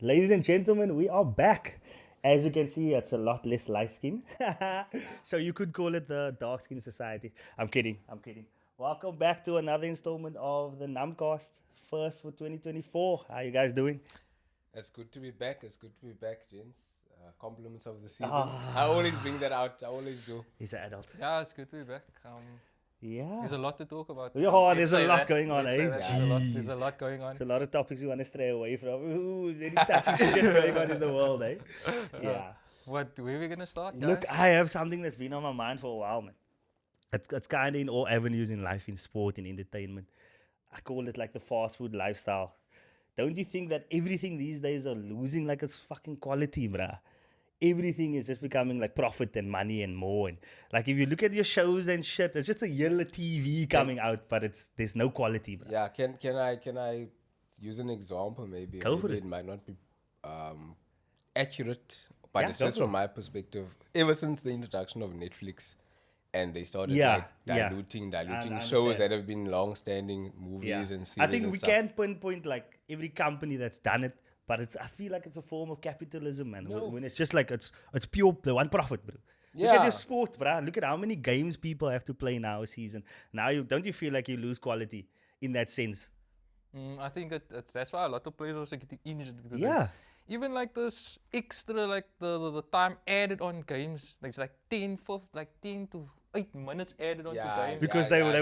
Ladies and gentlemen, we are back. As you can see, it's a lot less light skin. So you could call it the dark skin society. I'm kidding. I'm kidding. Welcome back to another installment of the Numbcast, first for 2024. How you guys doing? It's good to be back. It's good to be back, gents. Compliments of the season. I Ah, always bring that out. I always do. he's an adult. Yeah, it's good to be back. Yeah. There's a lot to talk about. Oh, there's Let's a say lot that. going on, Let's eh? say that. There's Jeez. a lot going on. There's a lot of topics we want to stray away from. Ooh, very touchy shit going on in the world, eh? Yeah. Where are we gonna start, Look, guys? I have something that's been on my mind for a while, man. It's kind of in all avenues in life, in sport, in entertainment. I call it like the fast food lifestyle. Don't you think that everything these days are losing like its fucking quality, bruh? Everything is just becoming like profit and money and more. And like if you look at your shows and shit, it's just a yellow TV coming out, but there's no quality, bruh. Yeah. Can I use an example? Maybe. Go for Maybe it. it might not be accurate, but Yeah, it's go just for from my perspective. Ever since the introduction of Netflix, and they started Yeah, yeah. diluting I shows understand. that have been long-standing movies and series. I think and we stuff. can pinpoint like every company that's done it, but I feel like it's a form of capitalism, man. No. When it's just like it's pure the one profit, bro. Look at Yeah. your sport, bro. Look at how many games people have to play now a season. Now don't you feel like you lose quality in that sense? I think that's why a lot of players also getting injured because Yeah. even like this extra like the time added on games, like it's like 10 to 8 minutes added on Yeah, to games. Because Yeah, they yeah,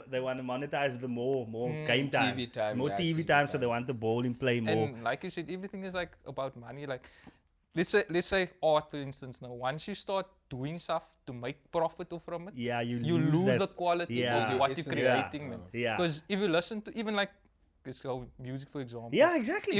they wanna monetize the more game time, TV time, more yeah, TV TV time, so time. they want the ball in play more. And like you said, everything is like about money. Like let's say art for instance. Now once you start doing stuff to make profit from it, Yeah, you lose that. the quality Yeah. of what Essence. you're Yeah. creating, man. Yeah. Because if you listen to even like let's go music for example. Yeah, exactly.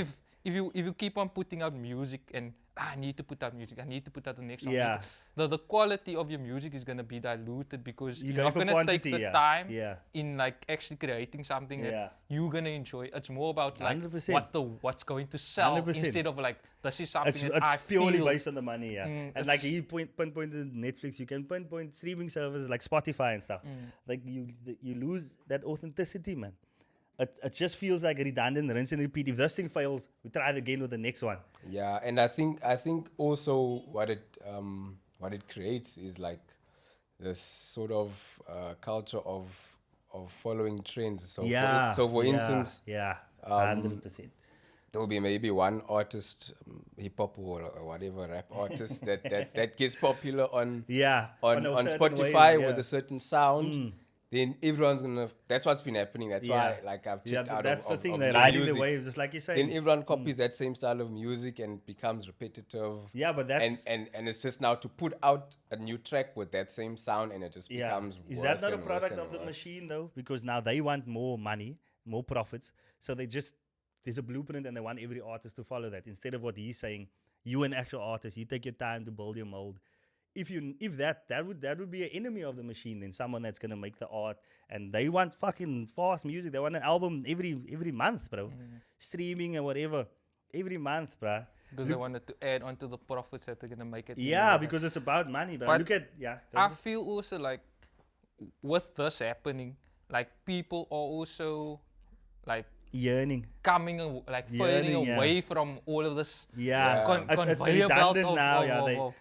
If you keep on putting out music and I need to put out music, I need to put out the next song. Yeah. The quality of your music is gonna be diluted because You're you're going not for gonna quantity, take the yeah. time Yeah. in like actually creating something Yeah. that you're gonna enjoy. It's more about like 100%. what's going to sell 100%. instead of like this is something It's that I purely feel. based on the money, yeah. And like it's- he pinpointed Netflix, you can pinpoint streaming services like Spotify and stuff. Like you lose that authenticity, man. It just feels like redundant, rinse and repeat. If this thing fails, we try it again with the next one. Yeah, and I think also what it creates is like this sort of culture of following trends. So for instance, yeah, 100%. there will be maybe one artist, hip hop or whatever rap artist that gets popular on Yeah, on a certain Spotify wave, yeah. with a certain sound. Then everyone's gonna. That's what's been happening. That's why, like, I've Yeah, checked out that's of, the of, thing. of They're new riding the music. waves, just like you say. Then everyone copies that same style of music and becomes repetitive. Yeah, but that's and it's just now to put out a new track with that same sound, and it just becomes Is worse that not a and worse product and of the worse. machine though? Because now they want more money, more profits. So there's a blueprint and they want every artist to follow that. Instead of what he's saying, you an actual artist, you take your time to build your mold. If that would be an enemy of the machine, then someone that's gonna make the art and they want fucking fast music. They want an album every month, bro. Streaming and whatever. Every month, bro. Because they wanted to add on to the profits that they're gonna make it. Yeah, because it's about money, bro. But Look at go I ahead. feel also like with this happening, like people are also like Yearning. coming like fading Yearning, yeah. away from all of this Yeah. It's conveyor belt redundant of, now, of, yeah. of, They, of,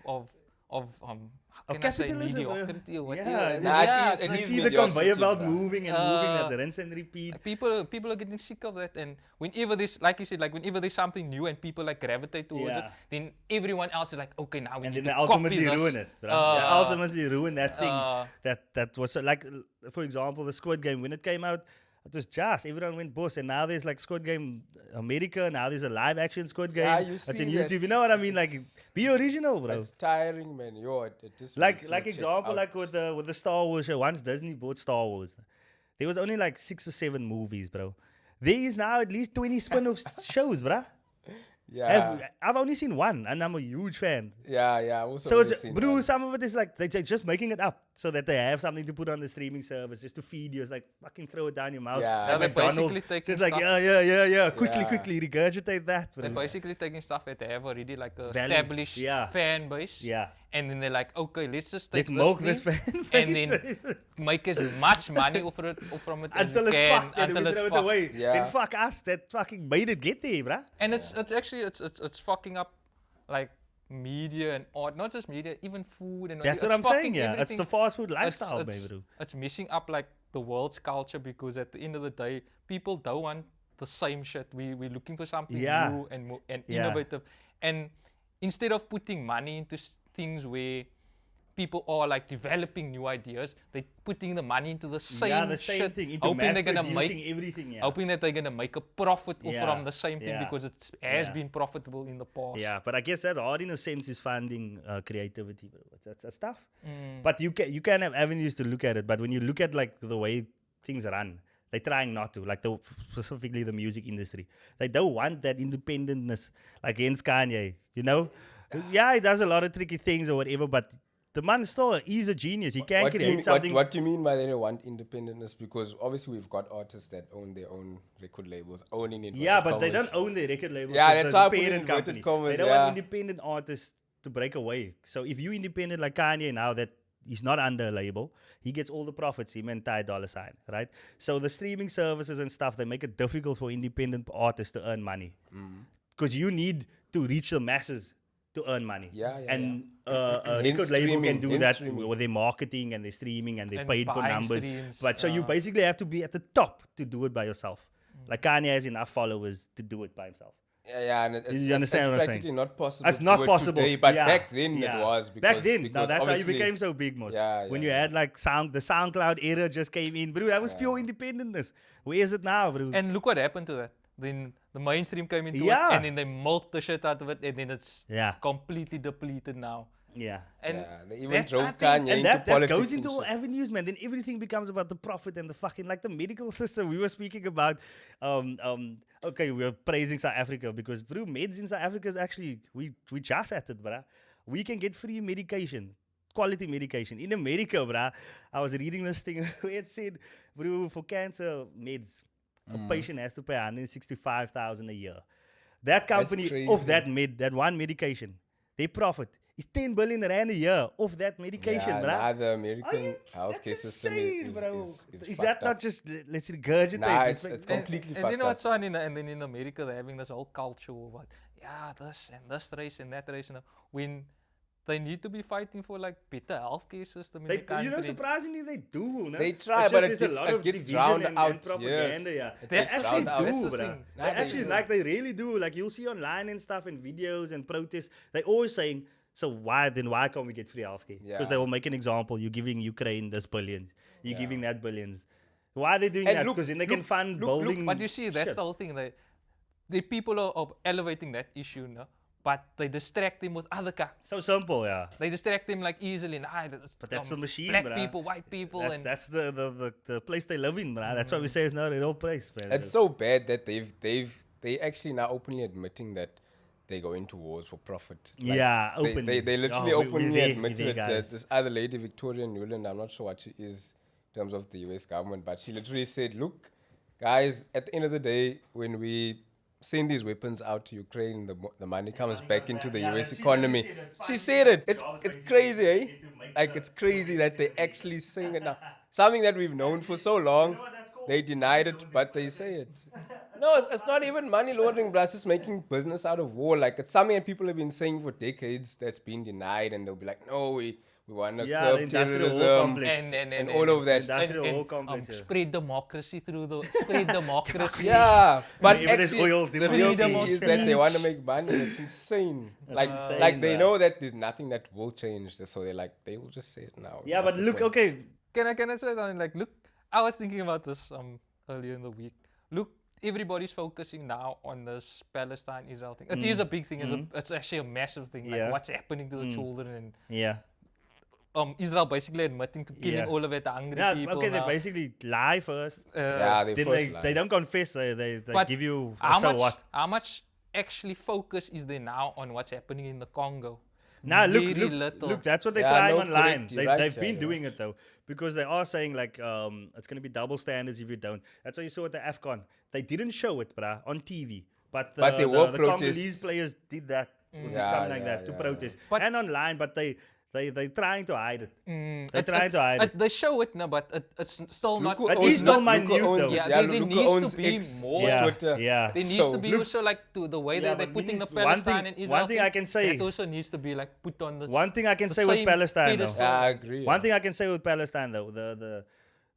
of how of can I say capitalism, bro. mediocrity or Yeah, whatever. Nah, it you is see the mediocrity, conveyor belt bro. moving and moving, that rinse and repeat. Like people are getting sick of that, and whenever this, like you said, like whenever there's something new and people like gravitate towards it, Yeah. then everyone else is like, okay, now we And need then to they copy ultimately this. ruin it. Bro. They ultimately ruin that thing. That was like, for example, the Squid Game. When it came out, it was just everyone went boss, and now there's like Squid Game America. Now there's a live action Squid Game. Yeah, you It's see on that. YouTube. You know what I mean? Like, be original, bro. It's tiring, man. It just Like makes you check example, out. like with the Star Wars show. Once Disney bought Star Wars, there was only like 6 or 7 movies, bro. There is now at least 20 spin-off shows, bro. yeah, I've only seen one, and I'm a huge fan. yeah. I also So always it's seen bro, one. some of it is like they're just making it up. so that they have something to put on the streaming service just to feed you. It's like fucking throw it down your mouth. Yeah. Like Yeah, they're McDonald's, basically taking just like stuff- quickly Yeah. regurgitate that. They're bro. basically taking stuff that they have already like a Value. established Yeah. fan base. Yeah. And then they're like, okay, let's just take Let's milk thing this fan and base. then make as much money from it Until as it's we can, fucked and until we it's throw it fucked. away. Yeah. Then fuck us that fucking made it get there, bruh. And it's actually it's fucking up like media and art, not just media, even food and That's it's what I'm fucking saying, yeah. It's everything. the fast food It's- lifestyle, it's, baby. bro. it's messing up like the world's culture because at the end of the day, people don't want the same shit. We're looking for something Yeah. new and Yeah. innovative. And instead of putting money into things where people are like developing new ideas, they're putting the money into the same Yeah, the same shit, thing. Into hoping mass they're gonna producing make everything, yeah. hoping that they're gonna make a profit Yeah, from the same thing yeah, because it has yeah. been profitable in the past. Yeah, but I guess that's hard in a sense is funding creativity, bro. That's tough. Mm. But you can have avenues to look at it. But when you look at like the way things run, they're trying not to. Like specifically the music industry, they don't want that independentness. Like hence Kanye, you know. Yeah, he does a lot of tricky things or whatever, but the man still he's a genius. He can create something. What do you mean by they don't want independentness? Because obviously we've got artists that own their own record labels, owning it. Yeah, but they don't own their record label. Yeah, 'cause that's the why I put parent inverted company. commas, They don't yeah. want independent artists to break away. So if you independent like Kanye now that he's not under a label, he gets all the profits, him and Ty Dolla $ign, right? So the streaming services and stuff, they make it difficult for independent artists to earn money. Because you need to reach the masses to earn money. Yeah, and a Hence record label can streaming, do hence that streaming. with their marketing and their streaming and they And paid for buying numbers. streams, But so you basically have to be at the top to do it by yourself. Like Kanye has enough followers to do it by himself. Yeah, and it's, You understand it's what I'm practically saying? not possible. It's to not do it possible. today, but yeah. back then yeah. it was. Because, back then. Now because that's how you obviously- became so big, most. Yeah, when yeah, you had like the SoundCloud era just came in, bro. That was pure independentness. Where is it now, bro? And look what happened to that. Then the mainstream came into Yeah. it, and then they milked the shit out of it, and then it's Yeah. completely depleted now. yeah. And Yeah, they even that's, drove I think- Kanye And into that politics. goes into and all shit. avenues, man. Then everything becomes about the profit and the fucking like the medical system. We were speaking about, okay, we were praising South Africa because, bro, meds in South Africa is actually we just at it, bruh. We can get free medication, quality medication in America, bruh. I was reading this thing where it said, bro, for cancer meds, a patient has to pay 165,000 a year. That company off crazy. that that one medication, their profit is 10 billion rand a year off that medication, Yeah, bruh. nah, the American That's healthcare system insane, is, bro. is Is fucked that not up. just let's regurgitate? Nah, It's it's like- completely and fucked you know up. what's fun and then in America they're having this whole culture about this and this race and that race, and when they need to be fighting for like better healthcare system in the country. you know, surprisingly they do. No? They try, It's but just it there's a gets- lot it of gets division drowned and out, propaganda. yes. Yeah, It they gets actually drowned out. do, That's the bro. thing. They Nah, they actually do. like they really do. Like you'll see online and stuff and videos and protests. They always saying, so why can't we get free healthcare? Because Yeah. they will make an example. You're giving Ukraine this billions. You're Yeah. giving that billions. Why are they doing And that? look- Because then they can look- fund look- building. But you see, that's shit. the whole thing. The people are elevating that issue now, but they distract them with other So simple, yeah. They distract them like easily. But that's the machine, black bruh. people, white people, and That's the place they live in, bruh. That's why we say it's not a real place, man. It's so bad that they actually now openly admitting that they go into wars for profit. Yeah, they, openly. They literally Oh, openly we're there, admitted we're that there, there's guys. this other lady, Victoria Newland, I'm not sure what she is in terms of the US government, but she literally said, look, guys, at the end of the day, when we send these weapons out to Ukraine, the money comes back into the US economy. She said it. It's crazy, eh? Like, it's crazy that they're actually saying it now. Something that we've known for so long. They denied it, but they say it. No, it's not even money laundering, bro. It's just making business out of war. Like, it's something that people have been saying for decades that's been denied, and they'll be like, no, we want to Yeah, the curb industrial war terrorism complex. and all of that. Industrial war complex. Yeah. spread democracy through the spread democracy. Yeah, but Whenever there's actually, oil, the democracy. real Freedom thing of is that they want to make money. It's insane. Like insane, they bruh. know that there's nothing that will change, so they're like, they will just say it now. Yeah, That's but the look, point. okay. Can I say something? Like, look, I was thinking about this earlier in the week. Look, everybody's focusing now on this Palestine-Israel thing. It is a big thing. It's actually a massive thing. Like Yeah. what's happening to the children Yeah. and Israel basically admitting to killing Yeah. all of it, the hungry Yeah, people. okay, they now. basically lie first. Yeah, Then first lie. they don't confess. They But give you how so much, what. How much actually focus is there now on what's happening in the Congo? Now very look, little. look. That's what they're Yeah, trying no, online. correct, you're right, They've yeah, been you're doing it though, because they are saying like it's gonna be double standards if you don't. That's what you saw at the AFCON. They didn't show it, bruh, on TV, but But there were the protests. Congolese players did that, or did Yeah, something like yeah, that to yeah, protest, But- and online. But they trying to hide it. They're It's- trying to hide it. They show it now, but it's still not. Luka It owns is still Luka minute, owns though. it. Yeah, Yeah, there Luka needs to owns be X, more. Yeah, Twitter. yeah. There needs So, to be look- also like to the way Yeah, that they're but putting the one Palestine thing- and Israel. one thing I can say- that also needs to be like put on the. One thing I can the say with same Palestine, though. pedestal. Yeah, I agree. One thing I can say with Palestine though,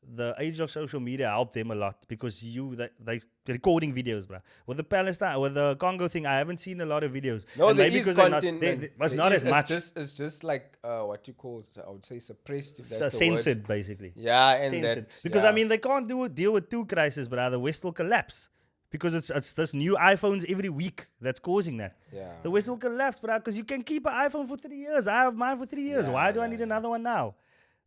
the age of social media helped them a lot, because they recording videos, bruh. With the Congo thing, I haven't seen a lot of videos. No, And there maybe is 'cause they're not- content. they- man. was There not is- as much. It's just like what you call, I would say, suppressed. If that's the censored, word. basically. Yeah, and Censored. that Because yeah. I mean, they can't deal with two crises, bruh. The West will collapse, because it's this new iPhones every week that's causing that. Yeah. The West will collapse, bruh, because you can keep an iPhone for 3 years. I have mine for 3 years. Yeah, Why do I yeah, need yeah. another one now?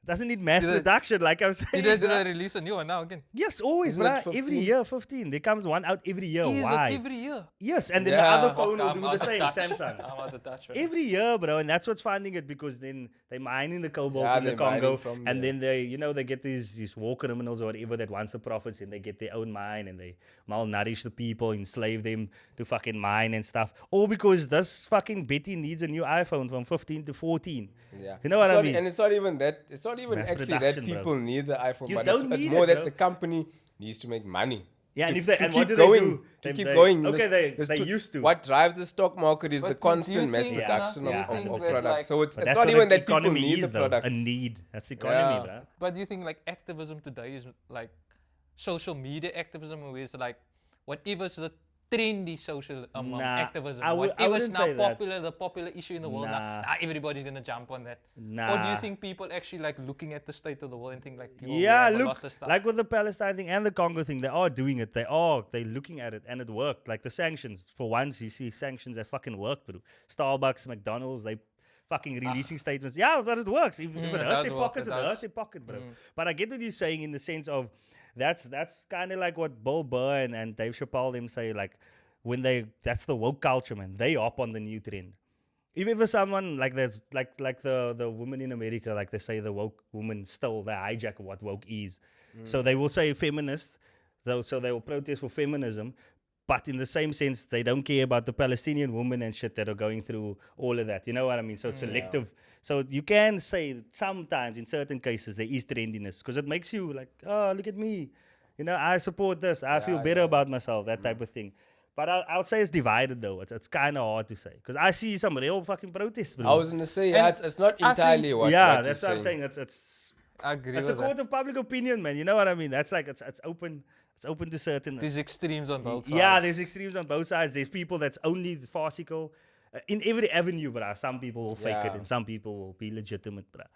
Doesn't need mass Did they- production, like I was saying. Did they bruh. release a new one now again? Yes, always, Isn't it bruh. Every 15? year, 15. There comes one out every year. Is Why? it every year? Yes, and then Yeah. the other Fuck, phone will I'm do the out of same, touch. Samsung. I'm out of touch. Right? Every year, bro, and that's what's finding it, because then they mining the cobalt Yeah, in the they're mining Congo, from and there. then they get these war criminals or whatever that wants the profits, and they get their own mine, and they malnourish the people, enslave them to fucking mine and stuff, all because this fucking Betty needs a new iPhone from 15 to 14. Yeah. You know what It's I not- mean? And it's not even that. It's not even Mass actually that production, bro. people need the iPhone, You but don't it's need more it, that bro. the company needs to make money. Yeah, and To- if they to and what keep do going, they do? to keep They- going. Okay, This they to- used to. What drives the stock market is But the do you constant mass think- production Yeah, of 100%. products. Like- So it's But that's not what even the that people economy need the is, though, products. a need. That's the economy, Yeah. bro. But do you think like activism today is like social media activism, where it's like whatever's the trendy social Nah, activism, I whatever's wouldn't now say that. popular, the popular issue in the world Nah. now, everybody's gonna jump on that. Or do Nah. you think people actually like looking at the state of the world and think like, yo, we Yeah, have a look, lot of stuff. like with the Palestine thing and the Congo thing, they are doing it. They're looking at it, and it worked. Like the sanctions, for once, you see sanctions that fucking work, bro. Starbucks, McDonald's, they fucking releasing statements. Yeah, but it works. If it it hurts does their work, pockets, it it does. hurts their pocket, bro. But I get what you're saying in the sense of that's kind of like what Bill Burr and Dave Chappelle them say, like when that's the woke culture, man. They hop on the new trend. If ever someone like there's like the women in America, like they say the woke woman still they hijack what woke is. So they will say feminist, so they will protest for feminism, but in the same sense they don't care about the Palestinian women and shit that are going through all of that. You know what I mean? So it's selective. So you can say that sometimes in certain cases there is trendiness because it makes you like, oh, look at me. You know, I support this. I feel better about myself, that type of thing. But I would say it's divided though. It's kind of hard to say because I see some real fucking protests. Bro. I was gonna say, yeah, it's not I entirely think- what. yeah, what that's you're what I'm saying. It's I agree it's a with that. court of public opinion, man. You know what I mean? That's like it's open. It's open to certain. There's extremes on both sides. Yeah, there's extremes on both sides. There's people that's only farcical in every avenue, bruh. Some people will fake it, Yeah. and some people will be legitimate, bruh.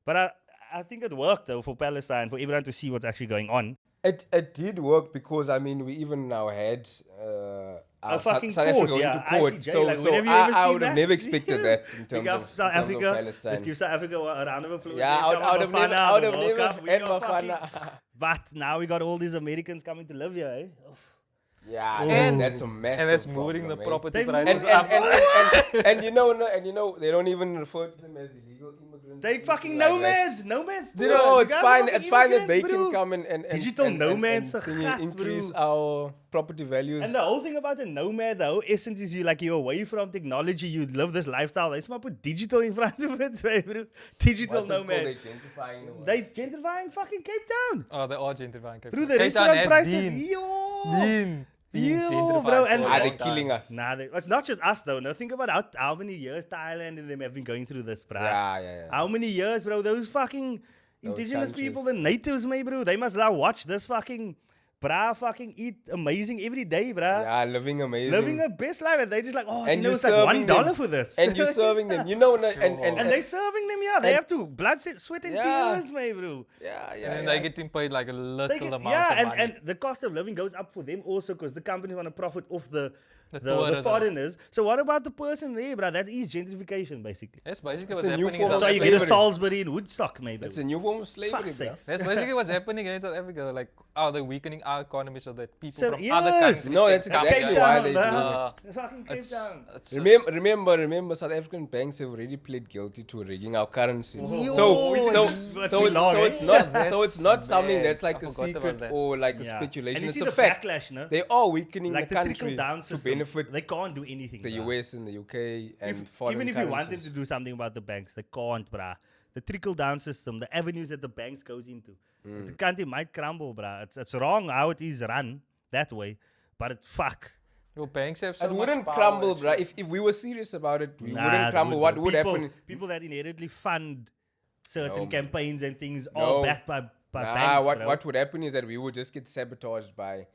But I think it worked though for Palestine, for everyone to see what's actually going on. It did work because I mean we even now had our fucking South court, Africa going yeah, to court. ICJ, So like, so when have you ever I seen would have that? never expected that in Big terms up of South in terms of Africa. Palestine. Let's give South Africa a round of applause. Yeah, They I would come have Bafana, never the World Cup. We had got fucking- Bafana. But now we got all these Americans coming to live here, eh? Yeah, And- that's a massive and that's problem, moving the eh? property They prices move- up. And you know they don't even refer to them as illegal immigrants. They or fucking anything like that. nomads. You bro. know, You it's guys are fine. fucking It's fine that they immigrants, can bro. come and Digital nomads, thingy gats, increase bro. our property values. And the whole thing about a nomad, the whole essence is you're away from technology, you live this lifestyle. Let's not put digital in front of it, bro. Digital What's it called? nomad. They gentrifying the world. They gentrifying fucking Cape Town. Oh, they are gentrifying. Cape Bro, Town. the Cape Town restaurant has prices. been Yo. Yo, gentrified bro, for and- a Are they long time. killing us? Nah, it's not just us though. No, think about how many years Thailand and them have been going through this, bro. Yeah. How many years, bro? Those fucking indigenous people, the countries. natives, mate, bro. They must now watch this fucking, fucking eat amazing every day, bruh. Yeah, living amazing. Living a best life, and they just like, oh, And you know, you're it's like serving $1 them. for this, And you're serving them. You know, and they serving them, yeah. They and- have to blood, sweat, and Yeah. tears, mate, bro. yeah. And then they getting paid like a They little get, amount yeah, of money. and the cost of living goes up for them also because the companies want to profit off the tourism. foreigners. So what about the person there, bruh? That is gentrification, basically. That's basically It's what's a new happening in form South of So you get a slavery. Salisbury in Woodstock, maybe. It's a new form of slavery, Fuck's bro. sakes. That's basically what's happening in South Africa. Like, they're weakening our economy so that people So, from yes. other countries No, can that's come exactly here. why they do Uh, it. Fucking Cape It's, Town. it's, Remember, South African banks have already plead guilty to rigging our currency. Yo, So it's been long, it's eh? not That's so it's not something mad. that's like I a forgot about secret that. or like a Yeah. speculation. And you It's see a the fact. backlash, no? They are weakening Like the the country trickle-down to system. benefit They can't do anything. the bruh. US and the UK and foreign Even if you want them currencies. to do something about the banks, they can't, bruh. The trickle-down system, the avenues that the banks goes into, the country might crumble, bruh. It's wrong how it is run that way, but fuck. Your banks have so It much wouldn't power, crumble, bruh. actually. If we were serious about it, we Nah, wouldn't it crumble. would, What would people, happen? People that inherently fund certain No. campaigns and things No. are backed by Nah, banks, bro. what would happen is that we would just get sabotaged by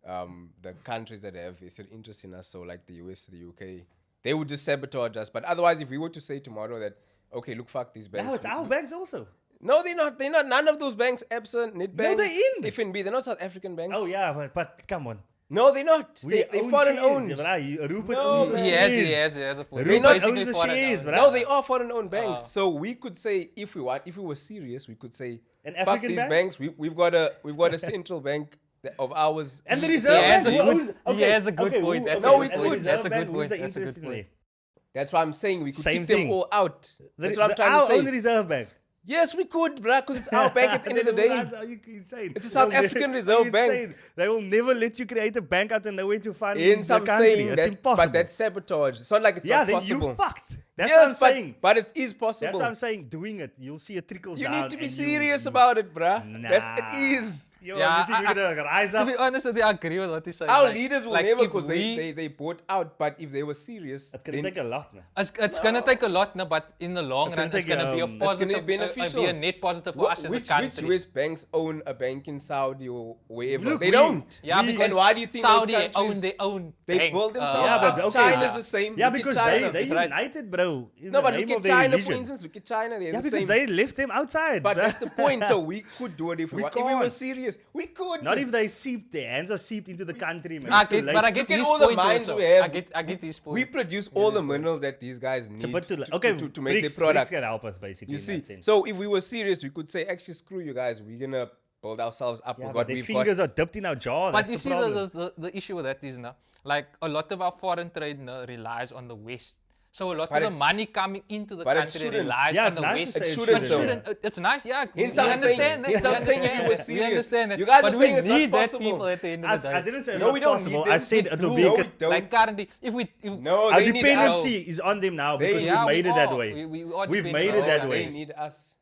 the countries that have vested interest in us. So like the US, the UK, they would just sabotage us. But otherwise, if we were to say tomorrow that, okay, look, fuck these banks. Now it's our banks also. No, they're not. They're not. None of those banks, Epson, Nedbank, they're in. FNB, they're not South African banks. Oh yeah, but come on. No, they're not. We They're own foreign shares, owned. bruh. Rupert No, owns man. He shares. has a point. Rupert Basically owns the foreign shares, owned. bruh. No, they are foreign owned banks. Ah. So we could say if we were serious, we could say An fuck African these bank? banks. We've got a central bank of ours. And the He Reserve has Bank, a who good- owns... he has a good point. That's a good and the point. Reserve That's a Bank, good who's the point. That's a interest good in point. there? That's why I'm saying we could Same kick thing. them all out. That's what I'm trying our to own say. Reserve Bank. Yes, we could, bruh, because it's our bank at the end of the day. Are you insane? It's a South They'll African never- Reserve are you Bank. insane? They will never let you create a bank out of nowhere to fund Hence, the I'm country. saying It's that, impossible. but that's sabotage. It's not like it's yeah, not then possible. you fucked. That's yes, what I'm saying. but it is possible. That's what I'm saying. Doing it, you'll see it trickles You down. need to be and serious about it, bruh. Nah. It is. Yo, Yeah, you think we're gonna rise To up? be honest with you, I agree with what he's saying. Our like- leaders will like never, if because we- they bought out. But if they were serious, It's gonna then take a lot, man. It's gonna take a lot, no, but in the long It's run, gonna it's take, gonna be a it's gonna positive, be beneficial. be a net positive for us as a which country. US banks own a bank in Saudi or wherever? Look, they we- don't. Yeah, We- because and why do you think Saudi those countries, own their own they bank, build themselves Yeah, up? but okay. China's the same. Yeah, Look at because China. they right. united, bro. in No, the but name look of at their China, for religion. instance. Look at China. They're Yeah, the because same. they left them outside. But bruh. that's the point. So we could do it if we We want. If we were can't. serious, we could. Not if they seeped, their hands are seeped into the country, man. I It's too get, late. but I get Look at his all the point mines also. we have. I get his point. We produce all the minerals that these guys need It's a bit too late. to, Okay, to make BRICS, their products. BRICS can help us, basically. You in see, that sense. so if we were serious, we could say, actually, screw you guys. We're gonna build ourselves up Yeah, with but what their we've fingers are dipped in our jaw. But That's you the see, problem. the issue with that is now, like a lot of our foreign trade now relies on the West. So a lot But of the it- money coming into the but it country shouldn't. relies Yeah, on it's the nice West. to say It it shouldn't, shouldn't. though. It's nice, yeah. Hence we I'm saying- understand that. hence we I'm saying if you understand were that, we serious, understand that. you guys but are saying we it's not need that possible. people at the end of the day. I didn't say No, not we don't possible. need I them. said it will Do. be... No, a we don't. Like currently, if No, Our they need us. dependency is on them now They- because Yeah, we've made we it that are. way. We are We've dependent made on it that them. way. They need us.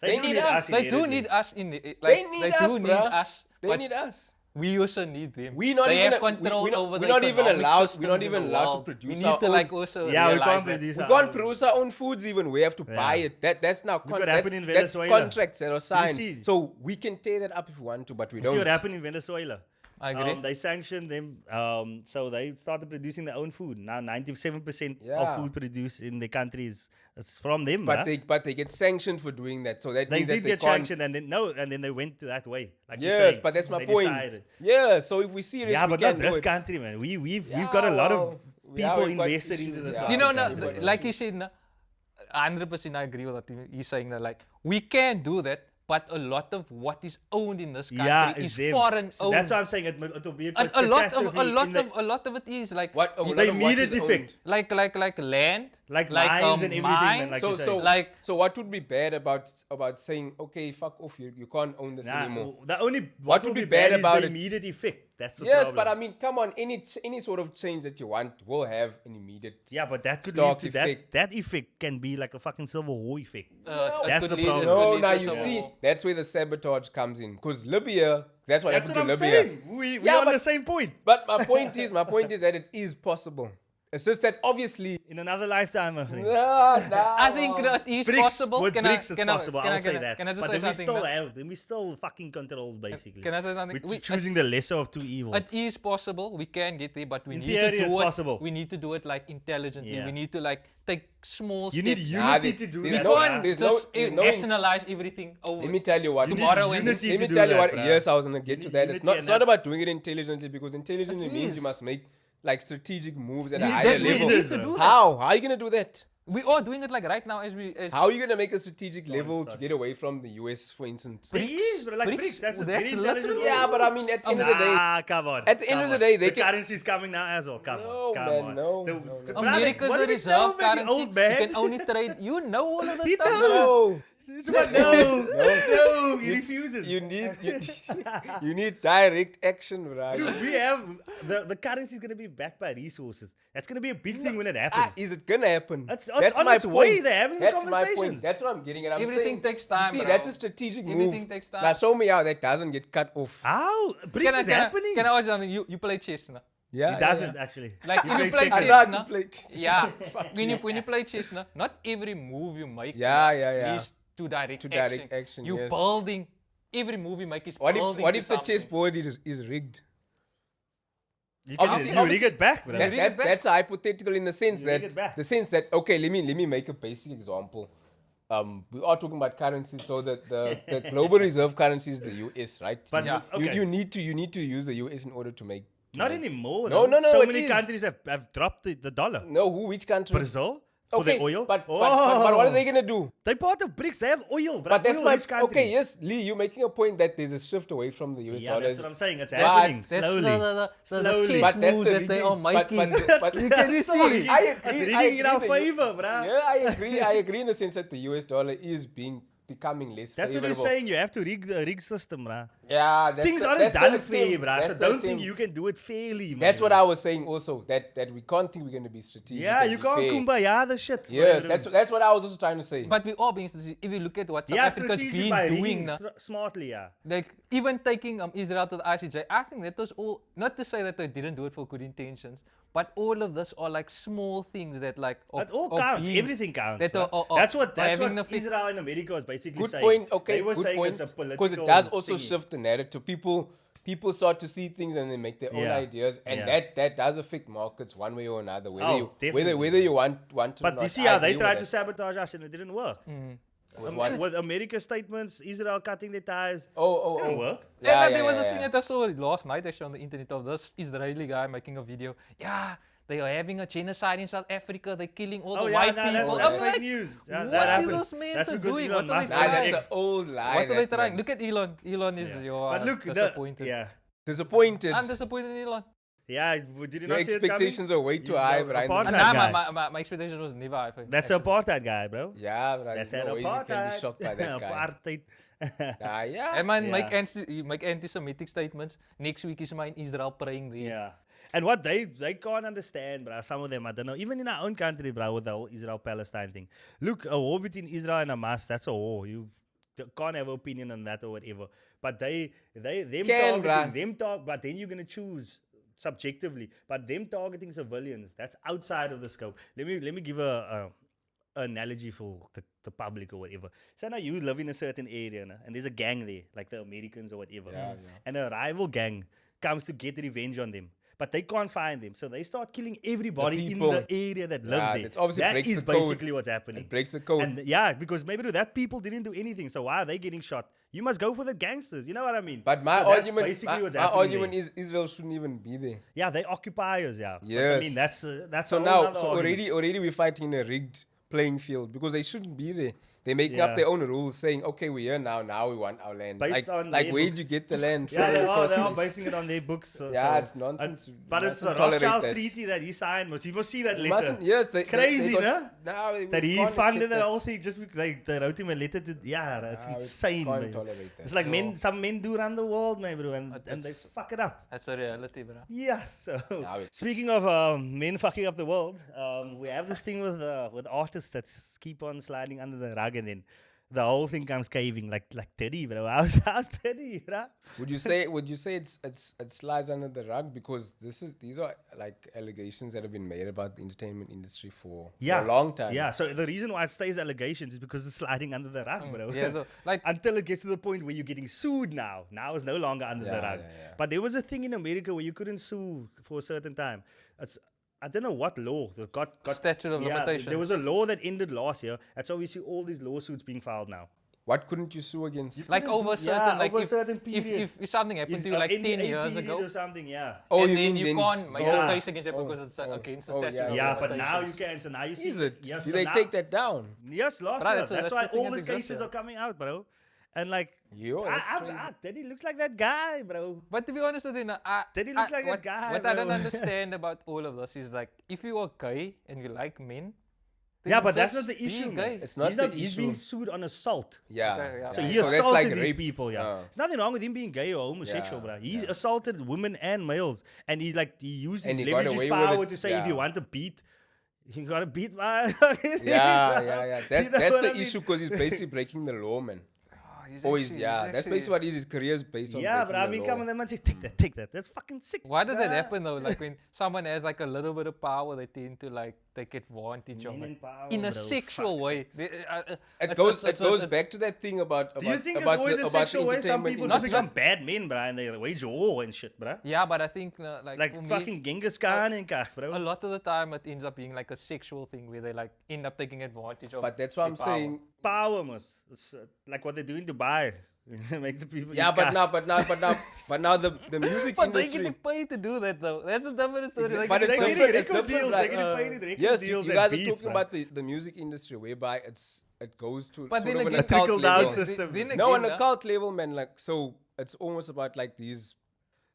They They need us. They do inherently. need us in the, They like, need they us, do need bruh. us. They but need us. we also need them. We not they even have control over we're the not even economic allowed. We're systems not in even the allowed to world. produce We need our to own. like also Yeah, we realize can't that. produce We our can't own. produce our own foods even. We have to buy Yeah. it. That's now what happened in that's Venezuela. contracts that are signed. see- So we can tear that up if we want to, but we You see what don't. happened in Venezuela? I agree. They sanctioned them, so they started producing their own food. Now 97% Yeah. of food produced in the country is from them. But bruh. they get sanctioned for doing that. So that They means that did they get can't. sanctioned, and then they went to that way. Like you're Yes, saying. but that's my They point. decided. Yeah, so if we're serious, Yeah, we but can not do this it. country, man. We've Yeah, got a lot well, of yeah, people we've got invested into issues, this. yeah. You know, Africa, no, but- like you said, no, 100% I agree with what he's saying. That like we can do that, but a lot of what is owned in this country Yeah, is is them. foreign So owned. that's why I'm saying it will be a And a lot of catastrophe a lot of it is like What a you- lot the of what immediate is owned. effect. like land, Like mines and everything, man, mines. like So you say. so Like- so what would be bad about saying, okay, fuck off, you can't own this Nah, anymore? the only What will would be be bad bad is about the it? immediate effect. That's the Yes, problem. but I mean, come on, any sort of change that you want will have an immediate. Yeah, but that could stock lead to effect. that effect can be like a fucking civil war effect. It That's could the lead- it problem. could No, lead now to you civil see, war. that's where the sabotage comes in. Because Libya, that's what That's what happened I'm to Libya. saying. We're Yeah, on but- the same point. But my point is that it is possible. It's just that obviously. In another lifetime, my friend. I think that is BRICS, possible. with Can BRICS, I, it's can I, possible. can I- I'll say can I- that. Can I just But say then we something? still now? have, then we still fucking controlled, basically. Can I say something? We're choosing the lesser of two evils. It is possible. We can get there, but we In need theory, to it's do it. possible. We need to do it like intelligently. Yeah. We need to like take small You steps. need Nah, unity there- to do there's that. no- bruh. there's Just there's no- nationalize everything over. Let me tell you what. You need tomorrow when- unity Let me to tell do you what. that, bruh. Yes, I was gonna get You to need that. unity, It's not and about that's- doing it intelligently, because intelligently means is. you must make like strategic moves at a Yeah, higher that's what it level. is, bro. How? How are you gonna do that? We are doing it like right now as we. How are you gonna make a strategic level to sorry. get away from the US, for instance? It is, bro. Like BRICS, BRICS. That's a that's very intelligent literally- way. Yeah, but I mean, at the end of the day, Nah, come on. At the end come of the on. day, they the can- currency's coming now as well. Come No, on, come man, on. no, The- no, no. brother, America's what a do we know reserve about the currency. old man? You can only trade. You know all of the He stuff. knows. bro. No. No, he refuses. You need you need direct action, right? Dude, we have the currency is gonna be backed by resources. That's gonna be a big thing when it happens. Is it gonna happen? That's on its way. They're having the That's my conversations. point. That's what I'm getting at. I'm Everything saying, takes time, See, bro. that's a strategic Everything move. takes time. Now show me how that doesn't get cut off. How? BRICS Can I, is can, happening. I, can I ask you something? You play chess now? Yeah, He doesn't actually. Like if you play I chess like now, to play chess. yeah. when you play chess now, not every move you make Yeah. is to direct To action. direct action, You yes. building every move you make is What building. if to the something. chessboard is rigged? You can Obviously- you rig obviously- it back, bro. That- rig it back. That's hypothetical in the sense You rig it back. okay, let me make a basic example. We are talking about currency, so that the global reserve currency is the US, right? But Yeah. okay. you need to use the US in order to make. Not anymore. No, though. no, So it many is. countries have dropped the dollar. No, which country? Brazil for Okay, the oil. but what are they gonna do? They part of BRICS. They have oil, bro. But that's oil my rich countries. okay. Yes, Lee, you're making a point that there's a shift away from the US Yeah, dollars. that's what I'm saying. It's But happening That's slowly. the Slowly. chess But that's moves the that they rigging. are making. But You can you see? I It's agree. rigging in our that you- favor, bruh. Yeah, I agree in the sense that the US dollar is becoming less That's what you're favorable. saying. You have to rig the rig system, bruh. Yeah, that's Things the- aren't that's the done fair, attempt. bruh. So That's the don't think attempt. you can do it fairly, man. That's what I was saying also. That we can't think we're going to be strategic. Yeah, and you be can't fair. kumbaya the shit. Yes, bro. that's what I was also trying to say. But we are being strategic. If you look at what South Yeah, Africa's strategic been by doing rigging now, smartly, yeah. like even taking Israel to the ICJ, I think that was all. Not to say that they didn't do it for good intentions, but all of this are like small things that like. It all counts. Everything counts. that bruh. are That's what having the fit- Israel and America was basically Good saying. point. Okay, They were good saying point. it's a Because political it does also thingy. shift the narrative. People start to see things and they make their own Yeah. ideas, and Yeah. that does affect markets one way or another. Whether Oh, you definitely. whether you want to. But or you not, see I how they agree with tried that. to sabotage us and it didn't work. With what? With America's statements, Israel cutting their ties. Oh, Didn't work. Yeah, there was a thing that I saw last night actually on the internet of this Israeli guy making a video. Yeah, they are having a genocide in South Africa. They're killing all Oh the yeah, white no, people. that's I'm fake like, news. Yeah, what that is happens. this man That's so because doing? Elon What are Musk. they Nah, trying? that's an old lie. What are they that, trying? man. Look at Elon. Elon is Yeah. your But look, disappointed. yeah, Disappointed. I'm disappointed in Elon. yeah. Did you Your not see it coming? expectations are way too He's high, a but I know. apartheid Nah, guy. my expectation was never high. for him, That's actually. apartheid guy, bro. Yeah, but That's there's an no way you can be apartheid. shocked by that guy. Apartheid. Yeah. And man, Yeah. make anti-Semitic statements. Next week is in Israel praying there. Yeah. And what they can't understand, bro. Some of them, I don't know. Even in our own country, bro, with the whole Israel-Palestine thing. Look, a war between Israel and Hamas, that's a war. You can't have an opinion on that or whatever. But them Can, targeting, bruh. but then you're gonna choose subjectively. But them targeting civilians, that's outside of the scope. Let me give a analogy for the public or whatever. So now you live in a certain area, no? And there's a gang there, like the Americans or whatever. Yeah. And a rival gang comes to get revenge on them. But they can't find them. So they start killing everybody in people. the area that lives Yeah, there. it's obviously That breaks is the code. basically what's happening. It breaks the code. And yeah, because maybe that people didn't do anything. So why are they getting shot? You must go for the gangsters. You know what I mean? But my So that's argument, basically what's my happening argument there. is Israel shouldn't even be there. Yeah, they occupiers, yeah. But I Yes. mean, that's So a whole now, nother argument. already we're fighting in a rigged playing field because they shouldn't be there. They're making Yeah. up their own rules, saying, "Okay, we're here now. Now we want our land." Based on like their where'd books. you get the land? Yeah, from in they the are first place? basing it on their books. So, Yeah, so- it's nonsense. But You it's the mustn't tolerate Rothschild's that. treaty that he signed. You must see that You letter. mustn't. Yes, Crazy, no? Now That he funded that whole thing just because they wrote him a letter to. Yeah, that's insane, Can't man. tolerate that. It's like some men do run the world, man, bro, and they fuck it up. That's a reality, bro. Yeah, so Yeah, speaking of men fucking up the world, we have this thing with artists that keep on sliding under the rug and then the whole thing comes caving like Diddy, bro. How's Diddy, bro? Would you say it slides under the rug because these are like allegations that have been made about the entertainment industry for a long time. Yeah, so the reason why it stays allegations is because it's sliding under the rug, bro. Yeah, so, like Until it gets to the point where you're getting sued now. Now it's no longer under the Yeah, rug. yeah. But there was a thing in America where you couldn't sue for a certain time. I don't know what law. Got statute of yeah, limitations. there was a law that ended last year. That's why we see all these lawsuits being filed now. What couldn't you sue against? Like over certain, like over a if, certain period. if something happened to you like 10 any years period ago, or something, yeah. Oh, and you then mean you can't make Yeah. a case against it because it's against the statute. yeah, of Yeah, but now limitations. you can. So now you see. Is it? Yes, Did so they now- take that down? Yes, last Right, year. that's That's the why thing all that these exists, cases yeah. are coming out, bro. And like, Yo, that's crazy. Diddy looks like that guy, bro. But to be honest, then Diddy looks like what, that guy, what I don't bro. understand about all of this is like, if you are gay and you like men, then Yeah, but that's just not the be issue, man. gay. It's not he's the He's issue. being sued on assault. Yeah. Okay, yeah. So Yeah. he that's assaulted like these rape. people, yeah. Uh. There's nothing wrong with him being gay or homosexual, Yeah, bro. He's yeah. assaulted women and males. And he used And his he got leverage, away his with power it, to say if you yeah. want to beat, you gotta beat my Yeah. That's You know that's what the I mean? issue because he's basically breaking the law, man. He's Oh, actually- that's he's basically actually- what his career is based on. Yeah, breaking but I the mean, law. come on, that man says, take that. That's fucking sick. Why does that bruh. happen though? Like when someone has like a little bit of power, they tend to like take advantage of Men it in power, in a bro, sexual fuck's way. sakes. It goes back to that thing about Do you think it's about always the, a about the sexual way? Some entertainment people Not just industry. become bad men, bro, and they wage war and shit, bro. Yeah, but I think like for Like me, fucking Genghis Khan and kach, a bro. lot of the time it ends up being like a sexual thing where they like end up taking advantage of. But that's what their I'm power. saying. Power, must. It's like what they do in Dubai. Make the people. Yeah, eat but kach. now the music But they industry. get paid to do that though. That's a different story. Like, But it's They're getting different. It's record different. deals. Like, They're getting paid with record yes, you deals and guys are beats, talking bro. about the music industry whereby it goes to But sort then of an again, occult trickle-down level. system. Then No, again, on a cult level, man. Like so, it's almost about like these.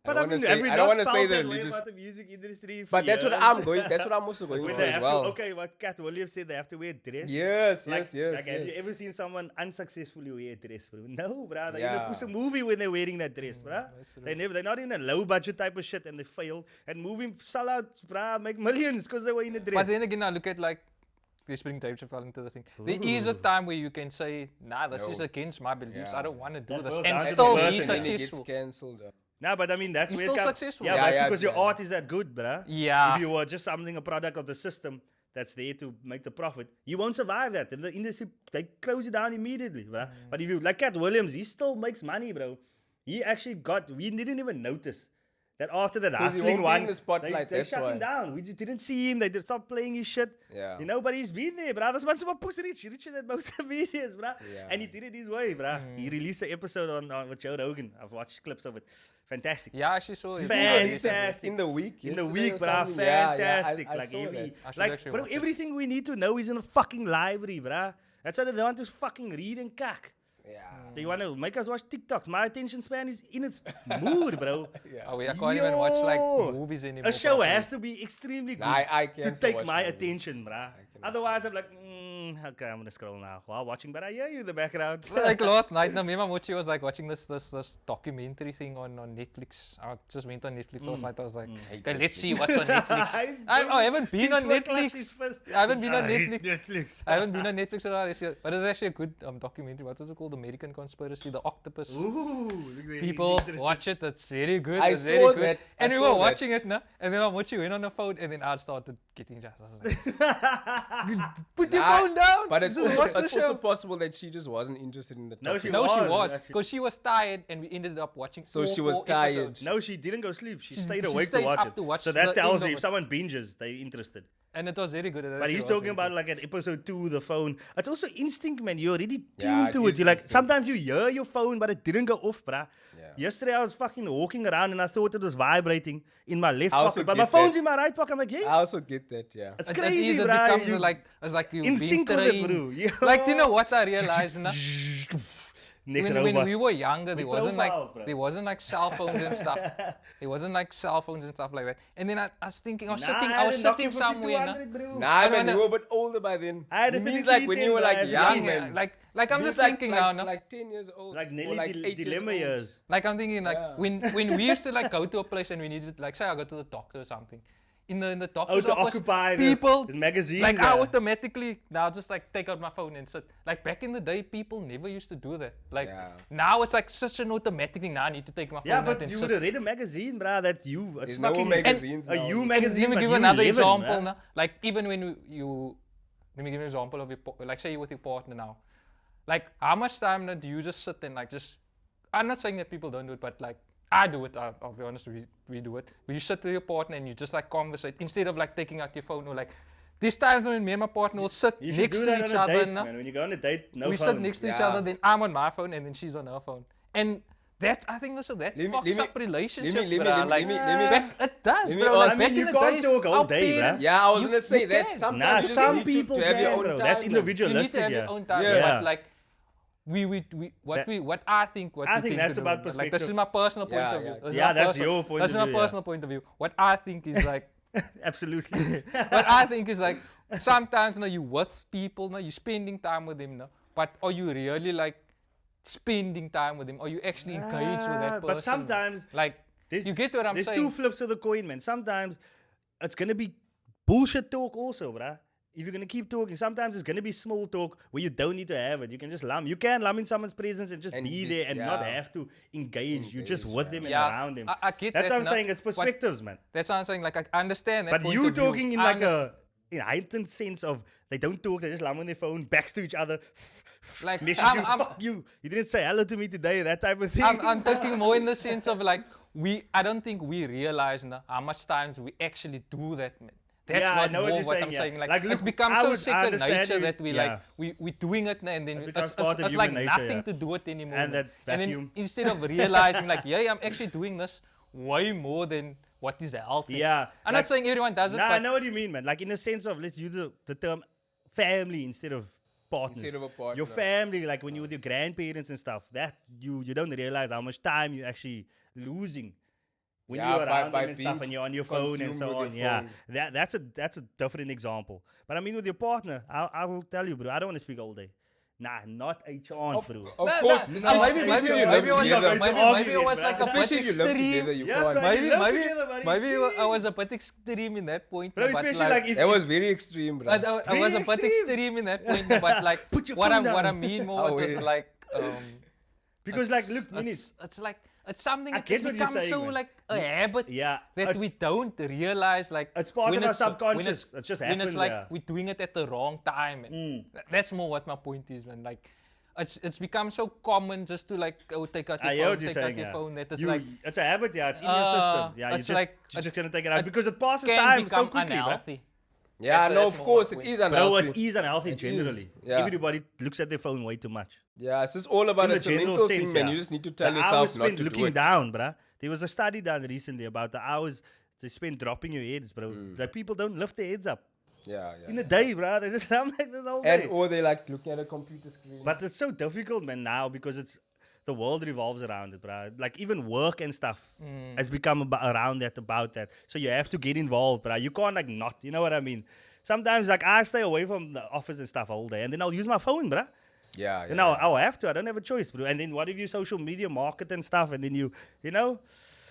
But I I don't mean, wanna have we say, I don't not want to say felt the that way religious. about the music industry for But that's what years? I'm going. That's what I'm also going When through they as have well. to, okay, what Kat Williams said, they have to wear a dress. Yes, Like, yes, yes. Like, have you yes. ever seen someone unsuccessfully wear a dress, bro? No, bro. They Yeah. push a movie when they're wearing that dress, bro. that's true. They're not in a low budget type of shit and they fail. And movie sell out, bro, make millions because they were in a dress. But then again, I look at like. Let's bring Dave Chappelle into the thing. There is a time where you can say, nah, this No. is against my beliefs. Yeah. I don't want to do That this. boils And down to still the be person. And then he gets successful. cancelled. No, but I mean, that's He's where it still comes. successful. Yeah, Yeah, but that's yeah, because your yeah. art is that good, bruh. Yeah. If you were just something, a product of the system that's there to make the profit, you won't survive that. And the industry, they close you down immediately, bruh. But if you, like Cat Williams, he still makes money, bro. He actually we didn't even notice that after that 'Cause he hustling won't be in one, the spotlight, they that's shut why. him down. We just didn't see him. They just stopped playing his shit. Yeah. You know, but he's been there, bruh. This man's about pussy richer than most comedians, bruh. Yeah. And he did it his way, bruh. He released an episode on with Joe Rogan. I've watched clips of it. Fantastic. Yeah, I actually saw it. Fantastic. In the week. In the yesterday week, or bruh, something. Yeah, fantastic. I like saw every, that. I should like, actually bro, watch it. everything we need to know is in a fucking library, bruh. That's why they want to fucking read and cack. Yeah. They want to make us watch TikToks. My attention span is in its mood, bro. Oh, yeah, I can't even watch Yo. like movies anymore. A show properly. has to be extremely good I to can still take watch my movies. attention, bruh. Otherwise, I'm like, okay, I'm gonna scroll now while watching, but I hear you in the background. Like last night, me and Mochi was like watching this documentary thing on Netflix. I just went on Netflix last night. I was like, okay, let's see what's on Netflix. He's I haven't been He's on so clutched his Netflix. fist. I haven't been on Hit Netflix. Netflix. I haven't been on Netflix at all this year. But it's actually a good documentary. What was it called? American Conspiracy, The Octopus. Ooh, look there, he's People interested. watch it. It's very good. I it's saw very good. that. And I we saw were that. watching it now. And then Mochi went on the phone. And then I started getting just. I was like, put your phone down. But it's just also, watch the it's also show. possible that she just wasn't interested in the No, topic. she No, she was, was. actually. Because she was tired. And we ended up watching So all she was 4 tired. episodes. No, she didn't go sleep. She stayed she awake stayed to watch up it. to watch so the that end tells of you if it. someone binges, they're interested. And it was very good. But he's talking about like at episode 2, the phone. It's also instinct, man. You're already Yeah, tuned it to is it. You're like, instinct. sometimes you hear your phone, but it didn't go off, bruh. Yeah. Yesterday I was fucking walking around and I thought it was vibrating in my left I also pocket, but my get phone's that. in my right pocket. I'm like, I yeah, also get that, yeah. it's It crazy, is, it bruh. becomes You- like, it's like you've in been sync with it, trained. bro. Yeah. Like, you know what I realized now? Next when robot. we were younger, there We wasn't like profiles, bro. there wasn't like cell phones and stuff. There wasn't like cell phones and stuff like that. And then I was thinking, I was sitting somewhere. Nah, Nah, I man, wanna- you were a bit older by then. I had a It means 3310, like when you were like bro, young, young, man. like I'm You just was thinking like, now, no? like 10 years old. Like or nearly like 8 dilemma old. years. Like I'm thinking like Yeah. when we used to like go to a place and we needed like say I go to the doctor or something. In the Oh, doctor's to office, occupy people the magazines. like yeah. I automatically now just like take out my phone and sit. Like back in the day, people never used to do that. Like Yeah. now it's like such an automatic thing. Now I need to take my phone Yeah, out but and you sit. would have read a magazine, bruh. That's you. It's There's no fucking magazines a now. you And magazine. let me but give you another 11, example bruh. now. Like even when you let me give you an example of your like say you're with your partner now. Like how much time now do you just sit and like just I'm not saying that people don't do it, but like I do it, I'll be honest, we do it. Where you sit with your partner and you just like conversate instead of like taking out your phone or like These times when me and my partner will sit You should next do to that each on a other. date, No? man. When you go on a date, no We phones. sit next to each Yeah. other, then I'm on my phone and then she's on her phone. And that, I think also that Let me- fucks let me- up relationships, let me- bruh. let me- Like, let me- back, it does, let me bro. Like, ask- back I mean, in you the can't days, talk all our day, bruh. parents, Yeah, I was you- gonna say you that can. sometimes Nah, you just some need people to have your can, own bro. time. That's man. You need individualistic, to have yeah. your own time. Yes. But like, what I think I think tend that's to do, about but, like, this is perspective. my personal point Yeah, of view. yeah. This is Yeah, my that's personal- your point This of is my view, yeah. personal point of view. What I think is like, Absolutely. what I think is like, sometimes you with people, you're spending time with them, but are you really like spending time with them? Are you actually engaged with that person? But sometimes like, you get what I'm there's saying? two flips of the coin, man. Sometimes it's gonna be bullshit talk also, bruh. If you're gonna keep talking, sometimes it's gonna be small talk where you don't need to have it. You can just lum. You can lum in someone's presence and just And be just- there and not yeah. have to engage. You're just Engage, with yeah. them and Yeah, around them. I get That's that, what I'm no, saying. It's but- perspectives, man. That's what I'm saying. Like, I understand that But point you of view. talking in I like understand- a heightened sense of they don't talk, they just lam on their phone, backs to each other. Like, Message you, I'm- fuck you. You didn't say hello to me today, that type of thing. I'm thinking more in the sense of like, I don't think we realize how much times we actually do that, man. That's Yeah, I what know what more you're what saying, I'm yeah. saying. Like, Like, it's look, become I so would second understand nature you, that we yeah. like we doing it now and then It becomes part of it's like human nature, nothing yeah. to do it anymore. And man. that And then vacuum. instead of realizing like, yeah, I'm actually doing this way more than what is healthy. Yeah. I'm like- not saying everyone does it, Nah, I but know what you mean, man. Like in the sense of, let's use the term family instead of partners. Instead of a partner. Your family, like when you're with your grandparents and stuff, that you don't realize how much time you're actually losing when Yeah, you're by- around by them and stuff being and you're on your phone and consumed so with on. your Yeah, phone. that's a different example. But I mean, with your partner, I will tell you, bro. I don't want to speak all day. Nah, not a chance, bro. Of Nah, course, nah, especially maybe if maybe you maybe live it was together. Going to maybe argue it was then, like a bruh. bit Especially if you live extreme. together, you Yes, can't. man. Maybe You live maybe together, buddy. maybe I was a bit extreme in that point. Bro, but especially like if That was very extreme, bro. I was a bit Very extreme in that point, but like Put your what phone I down. mean more Oh, is yeah. like because like look, it's like it's something I that get has what you're become saying, so man. like a habit yeah, that it's- we don't realize like It's part when of our it's- when subconscious. it's- It just when it's happens, like yeah. we're doing it at the wrong time. And that's more what my point is, man. Like it's become so common just to like take out your I hear phone, what you're take out saying. your yeah. phone. That it's You- like it's a habit, yeah. It's in your system. Yeah, it's you're like just gonna take it out because it passes can time so become quickly, bro. unhealthy. Yeah, That's- no, that's of more course, my it point. is Bro, unhealthy. it is unhealthy It is, generally. yeah. Everybody looks at their phone way too much. Yeah, it's just all about In the it's a general mental sense, thing, man. yeah. You just need to tell the yourself hours not spent to looking do it. down, bruh. There was a study done recently about the hours they spend dropping your heads, bro. Like people don't lift their heads up Yeah, in yeah. the day, bro. They just I'm like this all day. And or they like looking at a computer screen. But it's so difficult, man, now because it's the world revolves around it, bro. Like even work and stuff has become around that, about that. So you have to get involved, bro. You can't like not. You know what I mean? Sometimes like I stay away from the office and stuff all day, and then I'll use my phone, bro. yeah, yeah. Then I'll have to. I don't have a choice, bro. And then what if you social media market and stuff, and then you know.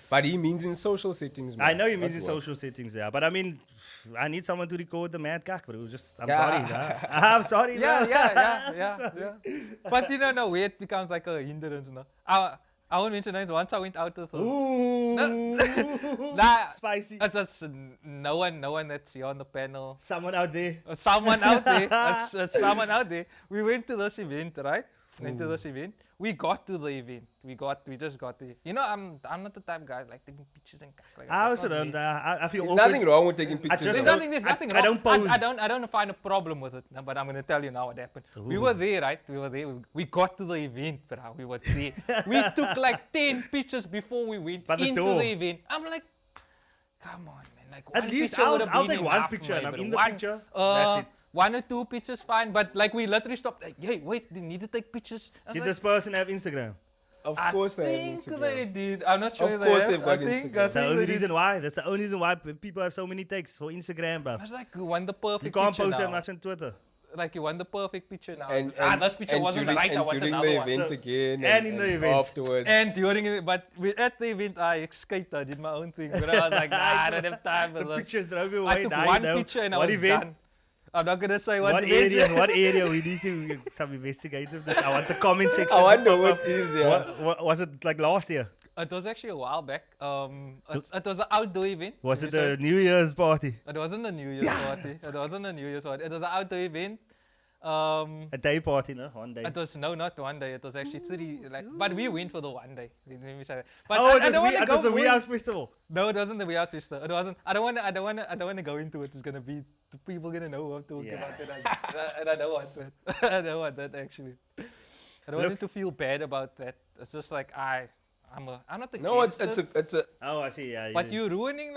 But he means in social settings, man. I know you mean not in work. social settings, yeah. But I mean, I need someone to record the mad cock, bro. I'm Yeah. sorry, bro. I'm sorry, bro. Yeah. But you know, where it becomes like a hindrance, no. I won't mention names. Once I went out with Ooh. Nah, Spicy. it's no one that's here on the panel. Someone out there. Someone out there. It's someone out there. We went to this event, right? Went to this event. We got to the event. We just got there. You know, I'm not the type of guy like taking pictures and like I that's also not don't. me. I feel There's awkward. nothing wrong with taking pictures. just There's don't- though. nothing I wrong. don't pose. I don't find a problem with it. No, but I'm gonna tell you now what happened. We were there, right? We were there. We got to the event, bro. We were there. We took like 10 pictures before we went By the into door. the event. I'm like, come on, man. Like At one least picture would I'll have been take one enough, picture my and I'm bro. in the picture. That's it. 1 or 2 pictures, fine. But like we literally stopped. Like, hey, wait, they need to take pictures. I was Did like, this person have Instagram? Of I course they think have Instagram. they did. I'm not sure. Of they course have. they've got I think Instagram. they That's the only did. reason why. That's the only reason why people have so many takes for Instagram, bro. I was like, you want the perfect You can't picture post that now. much on Twitter. Like you want the perfect picture now. And, this picture and wasn't during, right. I and wanted during another the one. event So- again and in the event. afterwards. And during it, but at the event, I escaped. I did my own thing. But I was like, nah, I don't have time for The this. pictures drove you I away. took now you one know picture and I what was event, done. I'm not gonna say what What event. area we need to get some investigativeness. I want the comment section. I to wonder pop what up. is, yeah. What was it like last year? It was actually a while back. It was an outdoor event. Was When it you a say- New Year's party? It wasn't a New Year's party. It wasn't a New Year's party. It was an outdoor event. A day party, no? One day. It was not 1 day. It was actually 3. But we went for the 1 day. Let me say that. But Oh, I don't want to it was the go. We House Festival. No, it wasn't the We House Festival. It wasn't. I don't want to go into it. It's gonna be the people gonna know what I'm talking about it. And I don't want that. I don't want that actually. I don't want them to feel bad about that. It's just like I'm not the. No, it's a. Oh, I see. Yeah. But you're ruining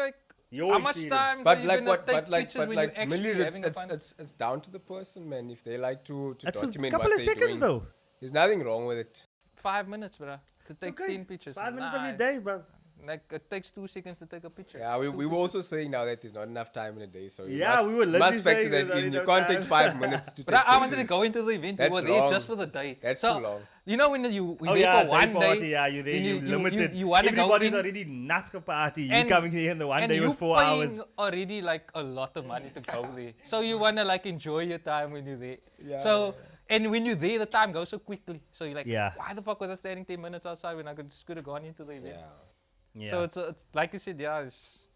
Your how much experience. time But are you like gonna what? take But like, pictures but when like, you're actually Millies, having a fun? it's down to the person, man. If they like to That's a document couple what of they're seconds, doing, though. there's nothing wrong with it. 5 minutes, bro, to take Okay. 10 pictures. 5 minutes of Nah, your day, bro. Like it takes 2 seconds to take a picture. Yeah, we 2 were pictures. also saying now that there's not enough time in a day, so you Yeah, must, we were must literally factor saying that that in. we You don't can't take have- 5 minutes to take But I wanted to pictures. go into the event. That's We were there long. just for the day. That's so, too long. You know when we Oh, there yeah, for one day party, day. yeah, you're there, then you limited. You want to go Everybody's in, already not a party. You and- coming here in the one and day you with 4 paying hours. already like a lot of money to go there. So you wanna like enjoy your time when you're there. Yeah, So and when you're there, the time goes so quickly. So you're like, Yeah. why the fuck was I standing 10 minutes outside when I just could have gone into the event? Yeah. Yeah. So it's like you said, yeah,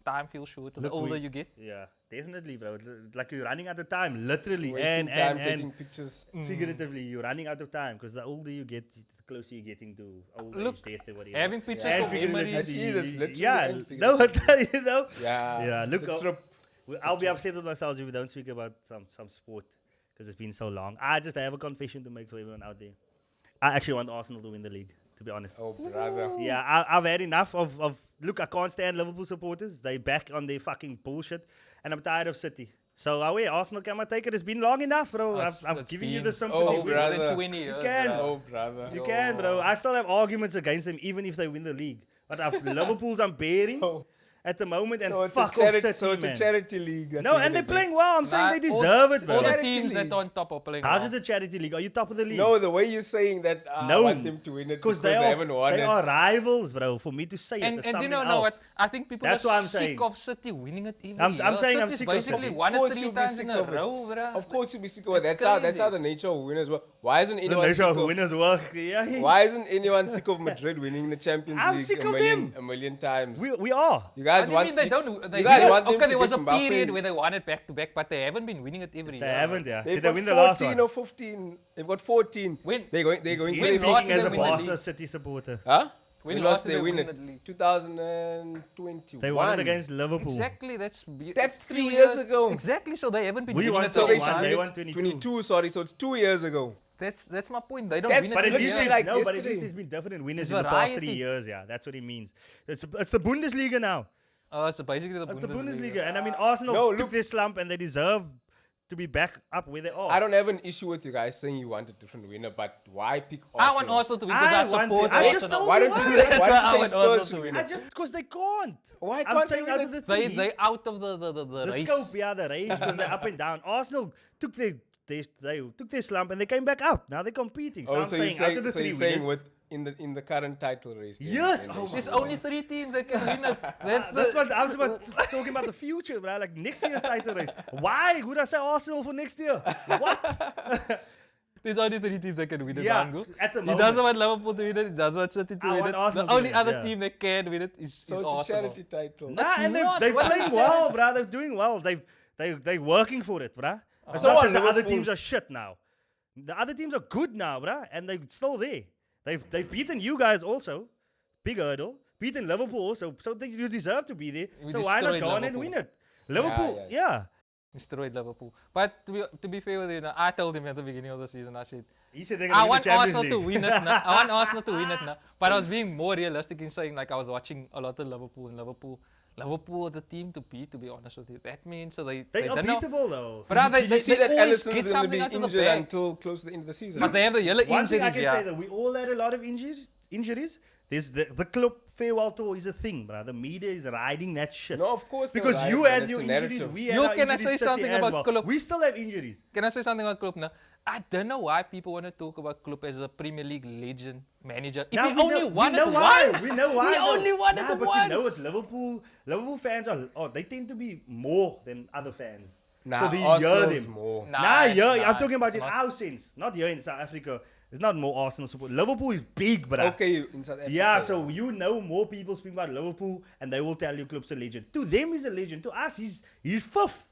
time feels short the Look, older we- you get. Yeah, definitely, bro. Like you're running out of time, literally, Wasting and time and taking pictures. figuratively, you're running out of time because the older you get, the closer you're getting to old Look, age, death, or whatever. Having pictures and for figuratively, memories. Jesus, literally yeah, and no, I tell you, know. Yeah. Yeah, it's look, a trip. I'll be upset with myself if we don't speak about some sport because it's been so long. I just have a confession to make for everyone out there. I actually want Arsenal to win the league, to be honest. Oh, brother. Yeah, I've had enough of. Look, I can't stand Liverpool supporters. They back on their fucking bullshit, and I'm tired of City. So, away, Arsenal, can I take it? It's been long enough, bro. I'm It's giving you been the sympathy. Oh, more brother. than 20 years. can. bruh. Oh, brother. You can, bro. I still have arguments against them, even if they win the league. But Liverpool's I'm bearing So, at the moment, and so it's fuck a off charity. City, So it's man. a charity league. that No, we're and they're gonna playing beat. well. I'm saying Nah, they deserve it, bro. All the Charity teams that league. are on top are playing How's well. it a charity league? Are you top of the league? No, the way you're saying that I No, want them to win it because they haven't won they it. are rivals, bro. For me to say it, And it's you something don't know what? else. I think people That's are what I'm sick saying. of City winning it every I'm year. saying I'm City's sick of basically City. won Of it course 3 you'll be times sick in a of it. row, bruh. Of course you'll be sick of it. It's That's how crazy. the nature of winners work. Why isn't The anyone nature sick of of winners work. Yeah. Why isn't anyone sick of Madrid winning the Champions I'm League sick a of million, them. a million times? We are. You What guys do you want mean they don't? They you guys did- want them okay, to there was get a Mbappe. period where they won it back to back, but they haven't been winning it every They year. haven't, yeah. They've Did they got win the last 14 one? or 15. They've got 14. When? They're going. They're going. He's When for last speaking did as they a win the Barca league? City supporter. Huh? When We last lost. did They they win win it. the league? 2021. They won it against Liverpool. Exactly, That's 3 years ago. Exactly, so they haven't been We winning won it So all they the should time. They win won it 22. 22. Sorry, so it's 2 years ago. That's my point. They don't That's- win it But at every least literally year. like no, but at yesterday. least there's been different winners There's in the past 3 variety. years. Yeah, that's what he means. It's the Bundesliga now. It's basically the That's the Bundesliga. Bundesliga, and I mean Arsenal No, took look- their slump, and they deserve to be back up where they are. I don't have an issue with you guys saying you want a different winner, but why pick I Arsenal? want Arsenal to win I because I want support it. I just Arsenal. told Why you don't you why. say, That's why why I don't you want say Arsenal Spurs to to win win I it? just because they can't. Why I'm can't they saying win out it? of the They three, they out of the the race. scope, yeah, the range, because they're up and down. Arsenal took they took their slump and they came back up. Now they're competing. So Oh, I'm so saying you're out saying, of the so three you're saying winners, with in the current title race. then- Yes! then they Oh my should There's win. only 3 teams that can win it. That's what I was about talking about the future, bro. Like next year's title race. Why would I say Arsenal for next year? What? There's only 3 teams that can win it. Yeah, Dango. at the He moment. doesn't want Liverpool to win it. He doesn't want City to I win want it. Arsenal The to only win it, other yeah. team that can win it is So it's Arsenal. a charity title. Nah, It's and not. they're What playing is well, that? bro. They're doing well. They're working for it, bruh. It's So not are that the other Liverpool. teams are shit now. The other teams are good now, bruh, and they're still there. They've beaten you guys also, big hurdle. Beaten Liverpool also, so you deserve to be there. We So why not destroyed go on and Liverpool. win it? Liverpool, yeah. yeah. Destroyed Liverpool. But to be fair with you, I told him at the beginning of the season, I said, He said they're I gonna win want the Champions Arsenal to League. win it now. I want Arsenal to win it now. But I was being more realistic in saying, like, I was watching a lot of Liverpool, and Liverpool are the team to beat, to be honest with you. That means so They are don't know. beatable though. But Did you see that always Alisson's get going to something be out of the injured bag. until close to the end of the season? But they have the yellow One thing I injuries, can yeah. say that we all had a lot of injuries. There's the club farewell tour is a thing, bro. The media is riding that shit. No, of course. Because they're you right, had but your it's a injuries, narrative. we had Yo, our can I injuries, say City something as about well. Klopp? We still have injuries. Can I say something about Klopp now? I don't know why people want to talk about Klopp as a Premier League legend manager. If Now he we only know, won we it know why. once. We know why. He though. only won it Nah, but once. you know it's Liverpool. Liverpool fans they tend to be more than other fans. Nah, so they hear Arsenal's them. more. I'm talking about it's in not. our sense, not here in South Africa. It's not more Arsenal support. Liverpool is big, bruh. Okay, in South Africa. Yeah, so you know more people speak about Liverpool and they will tell you Klopp's a legend. To them, he's a legend. To us, he's fifth.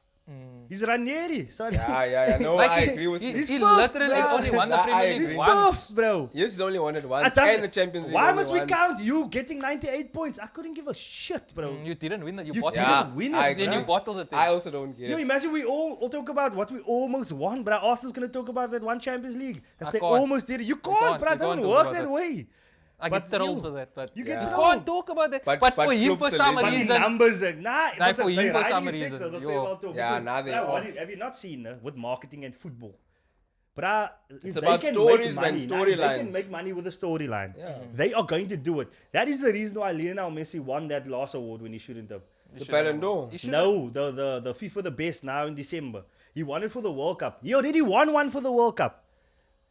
He's Ranieri. Sorry. Yeah. No, Like I agree with you. he buff, literally bro. only won the I Premier agree. League He's once. buff, bro. Yes, he's only won it once. It doesn't- And the Champions League. Why only must we once. count you getting 98 points? I couldn't give a shit, bro. You didn't win it. You You bottled didn't it. win I it, Then bro. you bottled it. I also don't get Yo, it. imagine we all talk about what we almost won, but Arsenal's gonna talk about that one Champions League that I they can't. almost did it. You can't, can't. bro. It You doesn't can't work talk that about way. I But get trolled you- for that, but You Yeah. get you trolled. can't talk about that. But But for him, clubs for are some legit. But the reason, numbers, Like, for him, for some reason, the yo. farewell tour, Yeah, because, now they bro, are. have you not seen with marketing and football? But It's about stories, man, They can storylines. make money with a storyline. Yeah. They are going to do it. That is the reason why Lionel Messi won that last award when he shouldn't have. The Ballon d'Or. You should- No, the FIFA the best now in December. He won it for the World Cup. He already won one for the World Cup.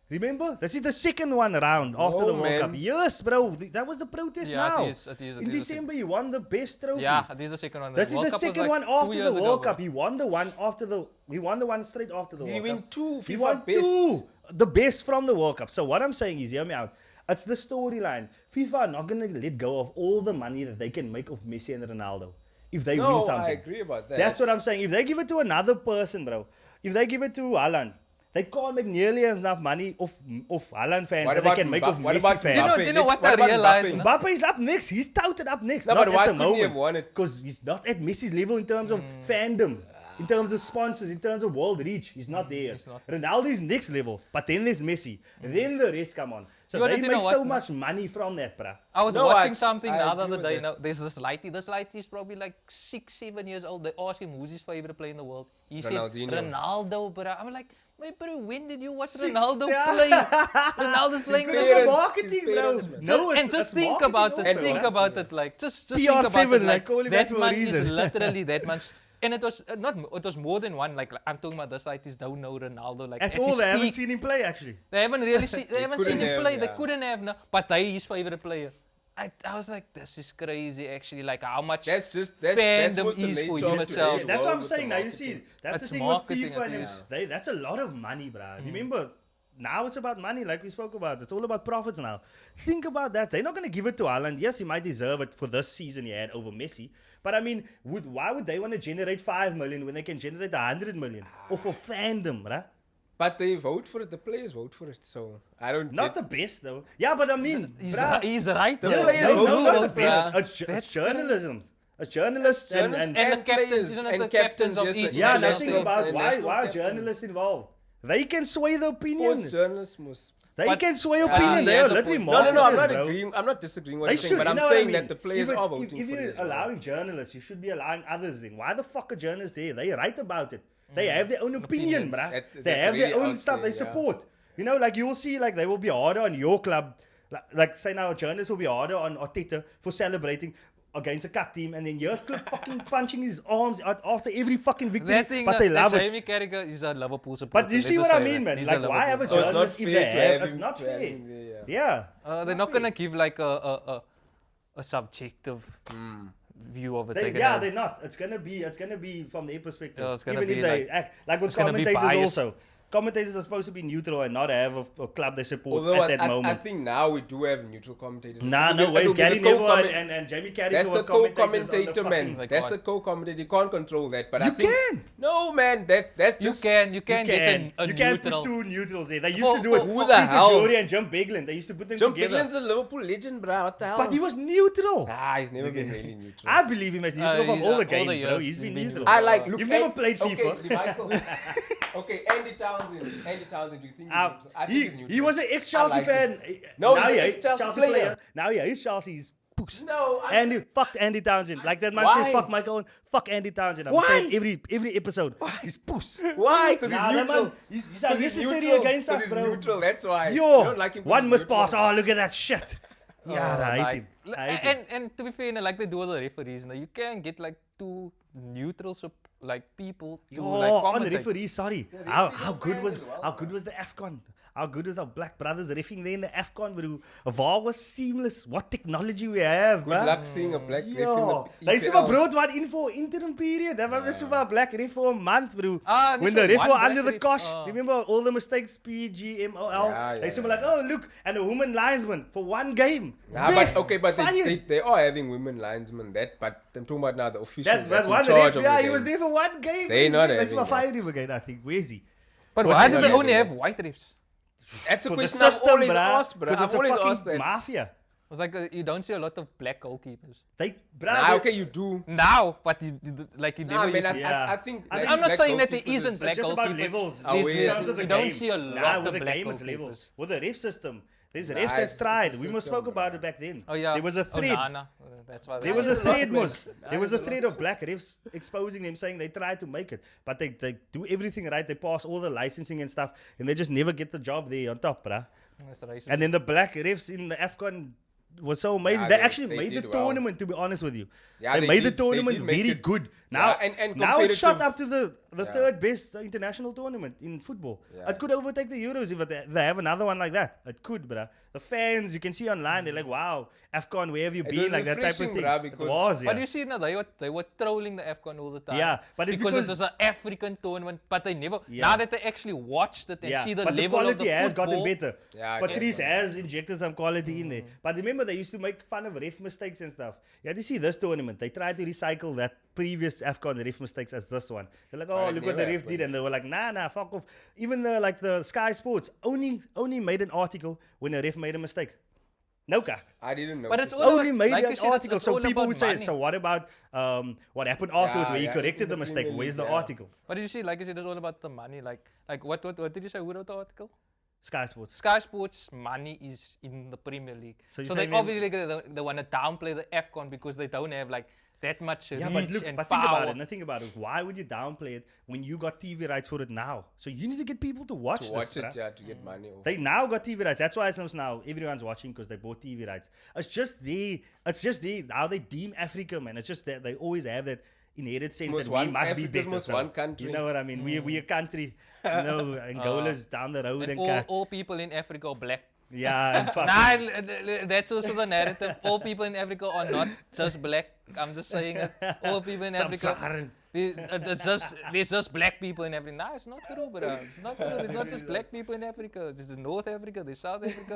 Remember? This is the second one round after the No, World Cup. man. Yes, bro. That was the protest Yeah, now. it is, it is, In it is. December, he won the best trophy. Yeah, this is the second one. This is World the Cup was second like one 2 after the years ago, World bro. Cup. He won the one after the. He won the one straight after the Did World he win Cup. two He FIFA won best? two. The best from the World Cup. So what I'm saying is, hear me out. It's the storyline. FIFA are not gonna let go of all the money that they can make off Messi and Ronaldo if they win No, something. I agree about that. That's what I'm saying. If they give it to another person, bro, if they give it to Haaland, they can't make nearly enough money off Haaland fans What that they about can make Mbappe- off what Messi about fans. Mbappe? Do you know what What I about realized? Mbappe? no? Mbappe is up next. He's touted up next. No, not but why at the couldn't he moment. have won it? Because he's not at Messi's level in terms of fandom, in terms of sponsors, in terms of world reach. He's not there. he's not. Ronaldo is next level, but then there's Messi. Then the rest come on. So You wanna they know make what, so man? much money from that, bruh. I was No, watching I something the agree other with day. that. Now, there's this lighty. This lighty is probably like 6-7 years old. They asked him who's his favorite player in the world. He Ronaldinho. said Ronaldo, bro. I'm like, wait, bro, when did you watch Six, Ronaldo yeah. play? Ronaldo's playing in the It's parents, marketing, his bro. parents, man. No, and it's just think marketing about it. also, Think bruh. about it. Like just think PR7, about it. like, call it that that for a man is reason. literally that much. And it was not. It was more than one. Like I'm talking about the scientists don't know Ronaldo. Like At at all, his they haven't peak. seen him play, actually. They haven't really seen. They haven't seen couldn't him have, play. They yeah. couldn't have. No, but they his favorite player. I was like, this is crazy. Actually, like how much That's fandom what's the is for nature him of itself. today's That's what world I'm with the saying. Now you marketing. see, that's That's the thing marketing, with FIFA. And it them. That's a lot of money, bruh. Remember, now it's about money, like we spoke about. It's all about profits now. Think about that. They're not going to give it to Haaland. Yes, he might deserve it for this season he had over Messi. But I mean, why would they want to generate 5 million when they can generate 100 million? Or for fandom, bruh? But they vote for it. The players vote for it. So I don't. Not the best, though. Yeah, but I mean, He's, bruh. he's right. The though. players No, vote no, for not it, the best. bruh. It's That's journalism. It's journalists and Journalists And the and captains, players isn't it and the captains of yes, the each yeah, national nothing team? about the why national are captains. journalists involved. They can sway the opinion. Sports journalists must. They But- can sway Yeah, opinion. he They has are a literally point. No, I'm not marketers, bro. agreeing. I'm not disagreeing what They you're saying, should, but you I'm know what I saying mean? that the players If are voting if for it you're as well. allowing journalists, you should be allowing others then. Why the fuck are journalists there? They write about it. They have their own opinion, Opinions. bruh. That- They that's have their really own out stuff there, they yeah. support. You know, like you'll see, like they will be harder on your club. Like say now, journalists will be harder on Arteta for celebrating against a cut team, and then here's Clip fucking punching his arms out after every fucking victory. That thing, But they love it. Jamie Carragher is a Liverpool supporter. But you let's see just what I say mean, that. man? He's Like, why have a So it's not journalist if fair they to have? have It's him not to have fair. him there, Yeah. They're not gonna give like a subjective view of it. They're Yeah, gonna- they're not. It's gonna be from their perspective. Yeah, it's gonna Even be if they like- act like with it's gonna be commentators biased. also. Commentators are supposed to be neutral and not have a club they support Although at that I moment. think now we do have neutral commentators. Nah, It'll no be- way. it'll be Gary the Neville co-comment- and Jamie Carragher That's were the commentators on co-commentator, the man. fucking- That's can't. the co-commentator. You can't control that. But I You think can. no, man. That's You just can You get a You can neutral. put two neutrals there. They used For- to do it. for- Who the Peter hell? Drury and Jim Beglan. They used to put them John together. Bigland's a Liverpool legend, bro. What the hell? But he was neutral. Nah, he's never been really neutral. I believe him as neutral from he's, all the all the games, bro. years He's been he's been neutral. neutral. I like. Look, You've never An- played okay, FIFA. Michael. Okay, Andy Townsend. Andy Townsend. Do you think he's neutral? I think he's neutral. He was an ex-Chelsea I like fan. No, now he's an he ex-Chelsea Chelsea player. Now he's Chelsea's puss. No, Andy, fuck Andy Townsend. Like that man Why? says, fuck Michael Owen, fuck Andy Townsend. I'm Why? saying every episode. He's puss. Why? Because Nah, he's that neutral. man, he's 'Cause he's unnecessary neutral. against 'Cause us, he's bro. neutral. That's why. You Yo, don't like him 'cause one he's must pass. neutral. Oh, look at that shit. Yeah, I hate Like, him. I hate him. and to be fair, like they do all the referees, you can get like two neutral like people to Yo, like on the commentate. referee, sorry. How good was the AFCON? How good was our black brothers reffing there in the AFCON, bro? VAR was seamless. What technology we have, Good bruh. luck seeing a black ref in Yo, the they EPL. super brought one in for interim period. They were super black ref for a month, bro. Ah, When this the was ref one were under black the ref. cosh, Ah. remember all the mistakes, PGMOL. Yeah, They yeah, super yeah. like, oh look, and a woman linesman for one game. Nah, but but fired. they are having women linesmen. But I'm talking about now the officials. That's in one charge ref. of Yeah, the he was game. there for one game. They not That's having why that. fired him again, I think. Where's he? But Was why he do not they only have having white refs? That's a For the question I've system, always bruh. asked, bro. Because I've it's a always fucking asked that. mafia. It's like you don't see a lot of black goalkeepers. They, Nah, okay, you do. Now, but like you Nah, never man, used to. Yeah. I think. I mean, I'm not black saying that there goalkeepers isn't is- black It's just about goalkeepers. levels. Oh, There's- yeah. In terms of the you don't game. see a Nah, lot with of the black game, it's goalkeepers. levels. With the ref system, there's Nah, refs that it's tried. a We must system, spoke about bruh. it back then. Oh yeah. There was a thread. Nana. That's why. There was a There's a lot, thread, man. Mus. There was a There's a thread of black refs exposing them, saying they tried to make it, but they do everything right. They pass all the licensing and stuff, and they just never get the job there on top, bruh. That's racist. And then the black refs in the AFCON was so amazing. Yeah, they they actually made the did well. tournament, to be honest with you. Yeah, they they made the did- tournament they did make very it- good. Now, and now it's shot competitive. up to the Yeah. third best international tournament in football. Yeah. It could overtake the Euros if they have another one like that. It could, bruh. The fans, you can see online, they're like, wow, AFCON, where have you It been? was Like that type of refreshing, thing. bruh, It because- was, But yeah. you see, now they were trolling the AFCON all the time. Yeah, but it's because because- it was an African tournament. But they never. Yeah. Now that they actually watched it and Yeah, see the but the level of quality the has gotten football, better. Yeah, I Patrice guess so. has injected some quality in there. But remember, they used to make fun of ref mistakes and stuff. You had to see this tournament. They tried to recycle that previous AFCON ref mistakes as this one. They're like, oh, it look what the never ref did. happened. And they were like, nah, fuck off. Even the Sky Sports only made an article when a ref made a mistake. No kak. I didn't know. But it's this. all Only about- made like you an said, it's- article. it's So all people about would say, money. so what about what happened afterwards where he yeah, corrected in the the mistake? Premier Where's the League, yeah. article? But you see, like I said, it's all about the money. Like what did you say? Who wrote the article? Sky Sports. Sky Sports money is in the Premier League. So So, you're they saying then- obviously they want to downplay the AFCON because they don't have like that much Yeah, reach but look, and but power. think about it. Now think about it. Why would you downplay it when you got TV rights for it now? So you need to get people to watch to watch this. it, bruh. yeah, to get money. Off. They now got TV rights. That's why it seems now everyone's watching because they bought TV rights. It's just the how they deem Africa, man. It's just that they always have that inherent sense most that one- we must be Africa's better. most So, one country. You know what I mean? We a country. You know, Angola's down the road and and all people in Africa are black. yeah, and fuck. Nah, that's also the narrative. All people in Africa are not just black. I'm just saying it. All people in Africa. Sub-Saharan. There's just black people in Africa. Nah, it's not true, bro. It's not true. There's not just black people in Africa. There's North Africa. There's South Africa.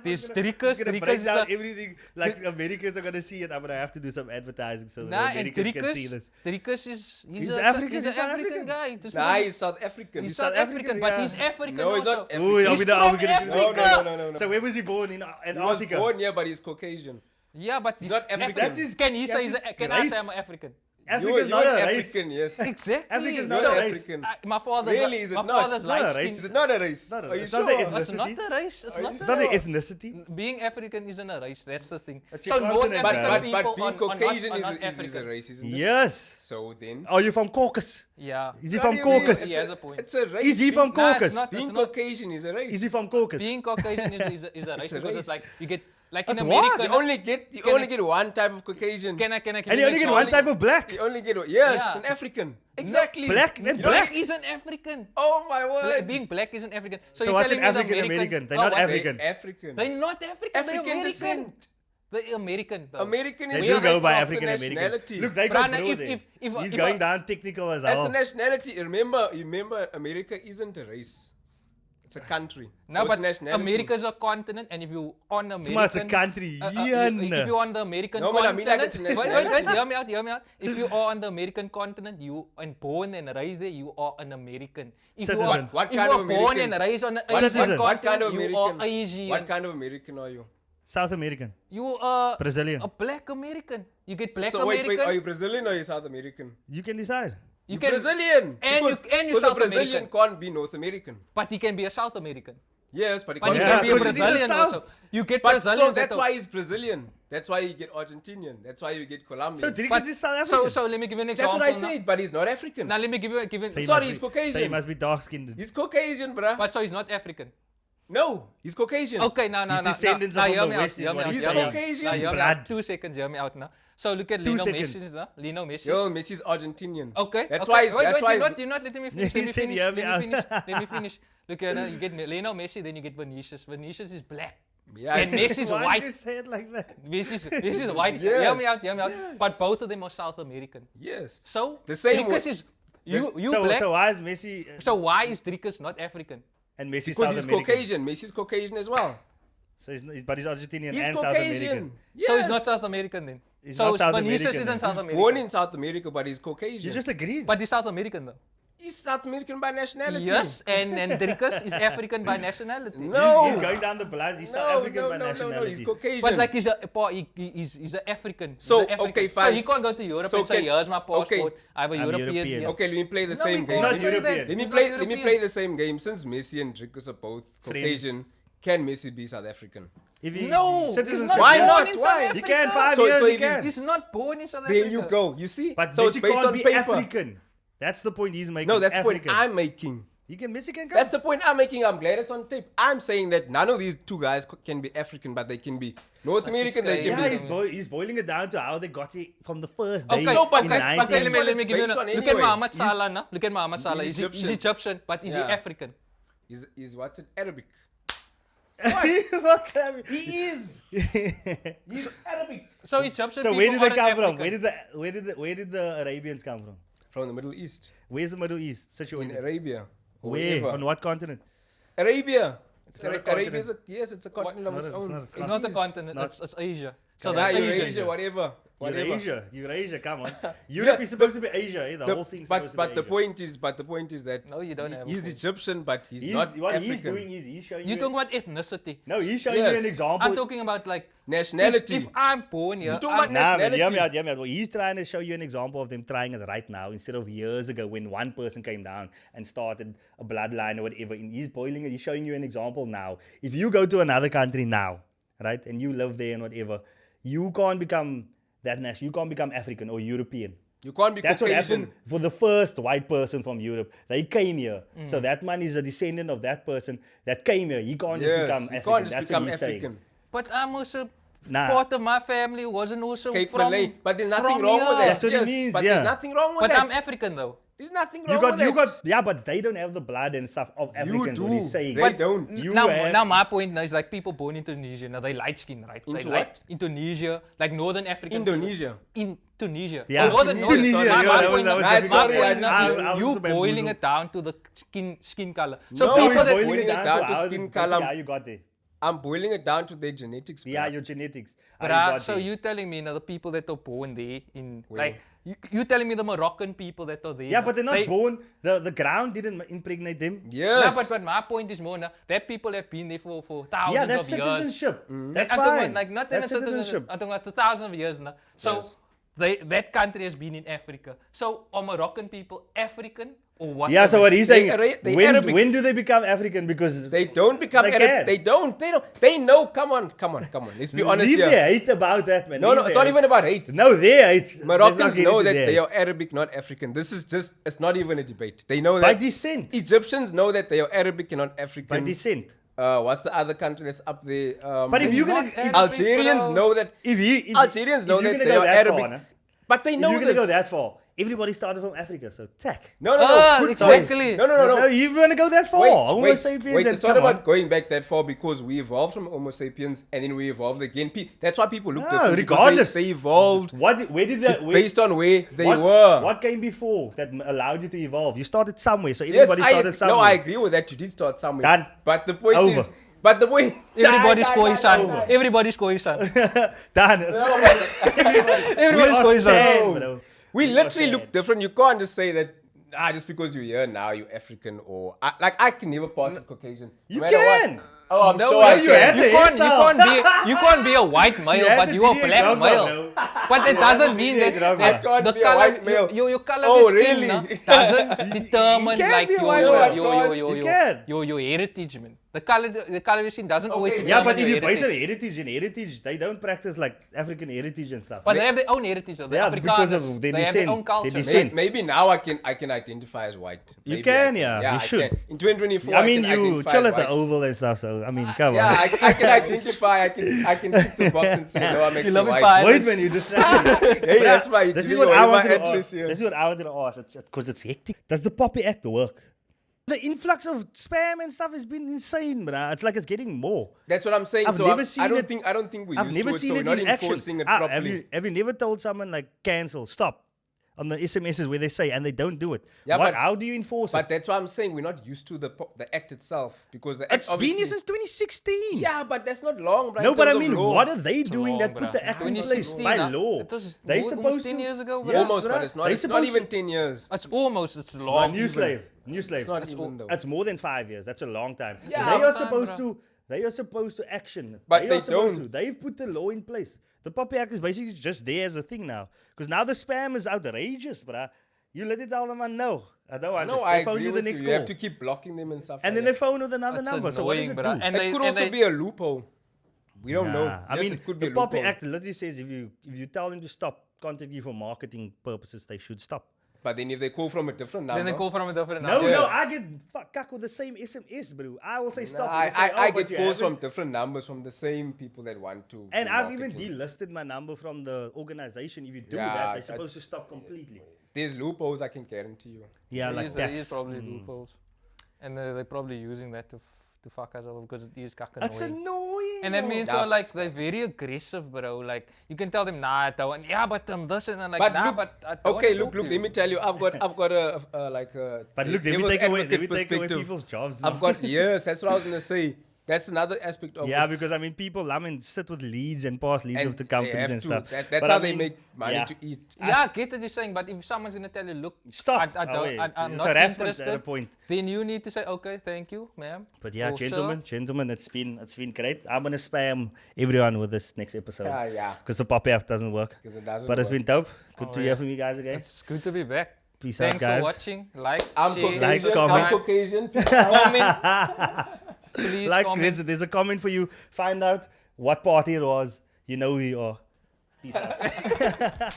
There's Trikas. I'm gonna Trikas break is down a, everything. Like Americans are gonna see it. I'm gonna have to do some advertising so that nah, and Americans can see this. Trikas is He's a African, He's he's an South African African. guy. Just Nah, because he's South African. he's South South African, African, but yeah. he's African No, he's also. not Ooh, African. are we He's not- are we from gonna do No, Africa. no. So where was he born in He was Antarctica? born here, but he's Caucasian. Yeah, but He's not African. That's his- Can he that's say? his Can I say race. I'm African? Africa's you not are a race. African, yes. Exactly. Africa's not So, a race. African. My father's Really, is it my not? father's Not a light race. Is skin. it not a race? Not a- Are you it's not the sure? ethnic- It's not a race. It's Are not you a It's not race. an ethnicity. Being African isn't a race. That's the thing. It's So your North continent, African bruh. people But being are not Caucasian African. is a race, isn't it? Yes. So then. Are you from Caucasus? Yeah. Is he What from do you mean? Caucasus? He has a point. It's a race. Is he from Nah, it's Caucasus? not. Being It's not. Caucasian is a race. Is he from Caucasus? Being Caucasian is a race It's a because race. it's like you get like That's in what? America. You Can only I- get one type of Caucasian. Can I give And you only get an one example? type of black. You only get yes, Yeah. an African. Exactly. Black and You don't black. Black isn't African. Oh my word. Being black isn't African. So you're what's an telling me the African American? They're Oh, not what? African. They're African. They're not African. They're African American. descent. They're American. Though. American They is do the go type by of African American. nationality. Look, they got Brana, bro if- there. if- He's if going I- down technical as As the hell. nationality, remember, America isn't a race. It's a country. No, So it's but nationality. America is a continent, and if you on American, Maar it's a country. if you're on the American No, but I continent, mean like it's a wait, nationality. hear me out. If you are on the American continent, you and born and raised there, you are an American. If you are, Citizen. What if kind you of are born American? and raised on the What, Asian Citizen. what kind of continent, American? you are Asian. What kind of American are you? South American. You are Brazilian. a black American. You get black So Americans. wait, are you Brazilian or are you South American? You can decide. you You're Brazilian. and because, you and you're because South a Brazilian American. can't be North American. But he can be a South American. Yes, but he But can't he Yeah, can be a because he's in the Brazilian South. also. You get But Brazilians. so at that's the- why he's Brazilian. That's why you get Argentinian. That's why you get Colombian. So Drake But- is South African. So let me give you an that's example. what I now. said, but he's not African. Now let me give you So he sorry, must he's be- Caucasian. So he must be dark skinned. He's Caucasian, bruh. But so he's not African. No, he's Caucasian. Okay, now, His descendants are from hear the me out, West is hear me what out, he's hear me out. Caucasian. Now, His hear me out. blood. 2 seconds, hear me out now. So look at 2 Lionel seconds. Messi now. Lionel Messi. Yo, Messi's Argentinian. Okay. That's okay. why. He's, Wait, that's wait, why. you're He's, not letting me finish. He Let me said, finish. hear Let me me out. finish. Let me finish. Look here, now you get Lionel Messi, then you get Vinicius. Vinicius is black. yeah. And Messi's Why white. did you say it like that? Messi's white. Yes. Hear me out, hear me out. But both of them are South American. yes. So The same Dricus way- is you so, black. so why is Messi So why is Dricus not African? and Messi Because South he's American? Caucasian. Messi's Caucasian as well. So but he's Argentinian He's and South Caucasian. American. Yes. So he's not South American then. He's so not South Vinicius American isn't then. South He's American. born in South America, but he's Caucasian. You just agreed. But he's South American though. He's South American by nationality. Yes, and Dricus is African by nationality. No. He's going down the blood. He's South African by no, nationality. he's Caucasian. But like he's an African. So, He's a African. okay, So fine. he can't go to Europe So and say, can- here's my passport. okay. I'm I'm European. European. Yeah. Okay, let me play the No, same we game. can't He's say not that. European. He's not Let me European. play the same game. Since Messi and Dricus are both Caucasian, can Messi be South African? If he, No, he's citizenship, not Why born not? in Why? South He can Africa. 5 So- years. so he if he's- can. He's not born in South Africa. There you go. You see? But so it's Messi based can't on be paper. African. That's the point he's making. No, that's the point African. I'm making. Messi can come. That's the point I'm making. I'm glad it's on tape. I'm saying that none of these two guys can be African, but they can be North American. They can yeah, be. he's boiling it down to how they got it from the first day Okay, so, but in that- but 19... that's what let me it's give you based on look at anyway. Mohamed Salah now. Look at Mohamed Salah. he's He's Egyptian, but is he Yeah. African? He's what's it? Arabic. What? He is. He's Arabic. So Egyptian So people where did they aren't come from? African. Where did the Arabians come from? From the Middle East. Where's the Middle East? In Situated? Arabia. Or Where? wherever. On what continent? Arabia. not a Arabia is continent. yes, it's a continent of its own. It's not a is. continent. It's It's Asia. So Yeah, that's Eurasia, Asia. whatever. Eurasia, come on. Europe is supposed to be Asia, eh? The whole thing's supposed to But be the Asia. point is that No, you don't have a he's point. Egyptian, but he's not What African. he's doing is he's showing You you... talking about ethnicity. No, he's showing you Yes. an example. I'm talking about like Nationality. If I'm born here, You talking I'm- about Nah, man, nationality. hear me out. Well, he's trying to show you an example of them trying it right now instead of years ago when one person came down and started a bloodline or whatever. And he's boiling it. He's showing you an example now. If you go to another country now, right, and you live there and whatever, you can't become that national. You can't become African or European. You can't be That's what Caucasian. happened for the first white person from Europe. They came here. So that man is a descendant of that person that came here. He can't just become Yes, you African. can't just That's become what he's saying. African. but I'm also Nah. part of my family wasn't also Cape from Malay. But there's nothing from wrong with here. that. That's what he Yes, means, But yeah. there's nothing wrong with But that. I'm African though. There's nothing You wrong got, with you that. got, yeah, but they don't have the blood and stuff of Africans. What do. he's saying. They But don't. You now, have- now my point now is like people born in Indonesia, now they light skin, right? Into they light what? Indonesia, like Northern African. Indonesia. In Tunisia. Yeah. Northern Tunisia, Northern. sorry. My Yeah, point that was now- difficult. my Sorry, point I now didn't- is I was you just boiling bamboozled. it down to the skin color. So No, people it's that boiling it down to how skin that's color. how you got there. I'm boiling it down to their genetics. Yeah, bruh. your genetics. How But you got so there. you telling me now the people that are born there in Where? like you telling me the Moroccan people that are there? Yeah, but they're not they, born. The ground didn't impregnate them. Yes. No, but my point is more now that people have been there for thousands Yeah, that's of years. citizenship. That's I'm talking fine. about, like not that's in a citizenship. I'm talking about 2,000 years now. So Yes. that country has been in Africa. So are Moroccan people African or what? Yeah, so what he's saying, They when, Arabic. when do they become African? Because They don't become They Arab. can. They don't. They know. Come on. Let's be honest leave here. their hate about that, man. No, Leave it's their not even about hate. No, their hate. Moroccans know that there. they are Arabic, not African. This is just, it's not even a debate. They know By that. descent. Egyptians know that they are Arabic and not African. By descent. What's the other country that's up there? But if you're Not gonna... Arabic, Algerians bro. know that. If Algerians know you're that gonna they go are that Arabic. far, nah, But they if know you're gonna this. go that far, everybody started from Africa, so tack. No. Ah, Good exactly. point. No. No, you want to go that far? Homo sapiens and It's not come about on. going back that far because we evolved from Homo sapiens and then we evolved again. That's why people look No, different. because regardless. They evolved Where did that... based on where they what, were. What came before that allowed you to evolve? You started somewhere, so Yes, everybody started somewhere. no, I agree with that. You did start somewhere. Done. But the point Over. is, Everybody's going son. Over. Everybody's going son. Done. Everybody's going son. bro. We We literally are look sad. different. You can't just say that, just because you're here now, you're African or... I can never pass as Caucasian. You no matter what. can. Oh, I'm No, sure no, I you can. had to. You can't be a white male, had but the you are Diddy black drama, male. bro. But it doesn't mean that, Diddy drama. that I can't the be a color, white male. your color Oh, of your skin really? doesn't determine can like be a white male. You can. your heritage, man. The color of your skin doesn't always Okay. determine Yeah, but if your you base heritage. on heritage, they don't practice like African heritage and stuff. But they have their own heritage, though. The Yeah, because Afrikaners, of their they have their descent, own culture. their descent. Maybe now I can identify as white. You Maybe can, I yeah. You I should. can. In 2024, I mean, can you identify chill as at the white. Oval and stuff, so I mean, come Yeah, on. I can identify. I can tick the box and say, no, I'm actually love it, white. fine. Wait, man, you distracted. Hey, that's why This is you what know, I my wanted to interest ask. here. This is what I wanted to ask, because it's hectic. Does the POPI Act work? The influx of spam and stuff has been insane, bruh. It's like it's getting more. That's what I'm saying. I've so never I seen don't it- think we're I've used never to it, seen so it we're not in action. enforcing it Have properly. you never told someone like cancel, stop? on the SMSs where they say, and they don't do it. Yeah, but how do you enforce But it? that's why I'm saying we're not used to the act itself, because the act It's been obviously. here since 2016. Yeah, but that's not long, right? No, in but I terms of mean, law. what are they doing long, that put bruh. the act in place 2016, by huh? law? It was They almost supposed 10 to. years ago, bruh. Yes, Almost, bruh. but it's not. They It's not supposed to- even 10 years. It's almost. It's But long. new slave. It's not even though. It's more than 5 years. That's a long time. Yeah. They are Long time, supposed bruh. to. They are supposed to action. But are they supposed don't. to. They've put the law in place. The POPI Act is basically just there as a thing now. Because now the spam is outrageous, bruh. You let it tell them, no, I don't want No, it. I They phone agree you the with next you. call. You have to keep blocking them and stuff. And then like they phone with another It's number. So what does annoying, it bruh. do? And that. they- It could and also they- be a loophole. We don't know. Nah, I Yes, mean, it could be the a POPI loophole. Act literally says if you tell them to stop contacting you for marketing purposes, they should stop. But then if they call from a different number, Then they call from a different No, number. no, Yes. I get cuck with the same SMS, bro. I will say Nah, stop. I, They say, I but get you calls from haven't. different numbers from the same people that want to. And do I've even marketing. delisted my number from the organization. If you do Yeah, that, they're supposed to that's- stop completely. There's loopholes, I can guarantee you. Yeah, like There that. is probably loopholes. And they're probably using that to fuck us over because it is kack That's annoying. annoying. And that yo. means Yeah, so like it's they're very aggressive, bro. Like you can tell them, nah, I don't want, yeah, but this and I'm like, But nah, look, but I don't okay, want to look, talk to let you. me tell you, I've got a like a. But look, let me devil's take away advocate perspective. people's jobs. I've now. got yes, that's what I was gonna say. That's another aspect of Yeah, it. because I mean, people, sit with leads and pass leads And of the they companies have and to. stuff. That's But how I they mean, make money yeah. to eat. Yeah, I get what you're saying, but if someone's gonna tell you, look, Stop. I don't, I'm It's not harassment interested, at a point. then you need to say, okay, thank you, ma'am. But yeah, or sir. gentlemen, it's been great. I'm gonna spam everyone with this next episode. Yeah. Because the POPI Act doesn't work. 'Cause it doesn't But it's work. been dope. Good Oh, to yeah. hear from you guys again. It's good to be back. Peace out, Thanks guys. for watching. Like, I'm share, Caucasian. Like, subscribe, I'm Caucasian. comment. Please Like, comment. there's a comment for you. Find out what party it was. You know who you are. Peace out.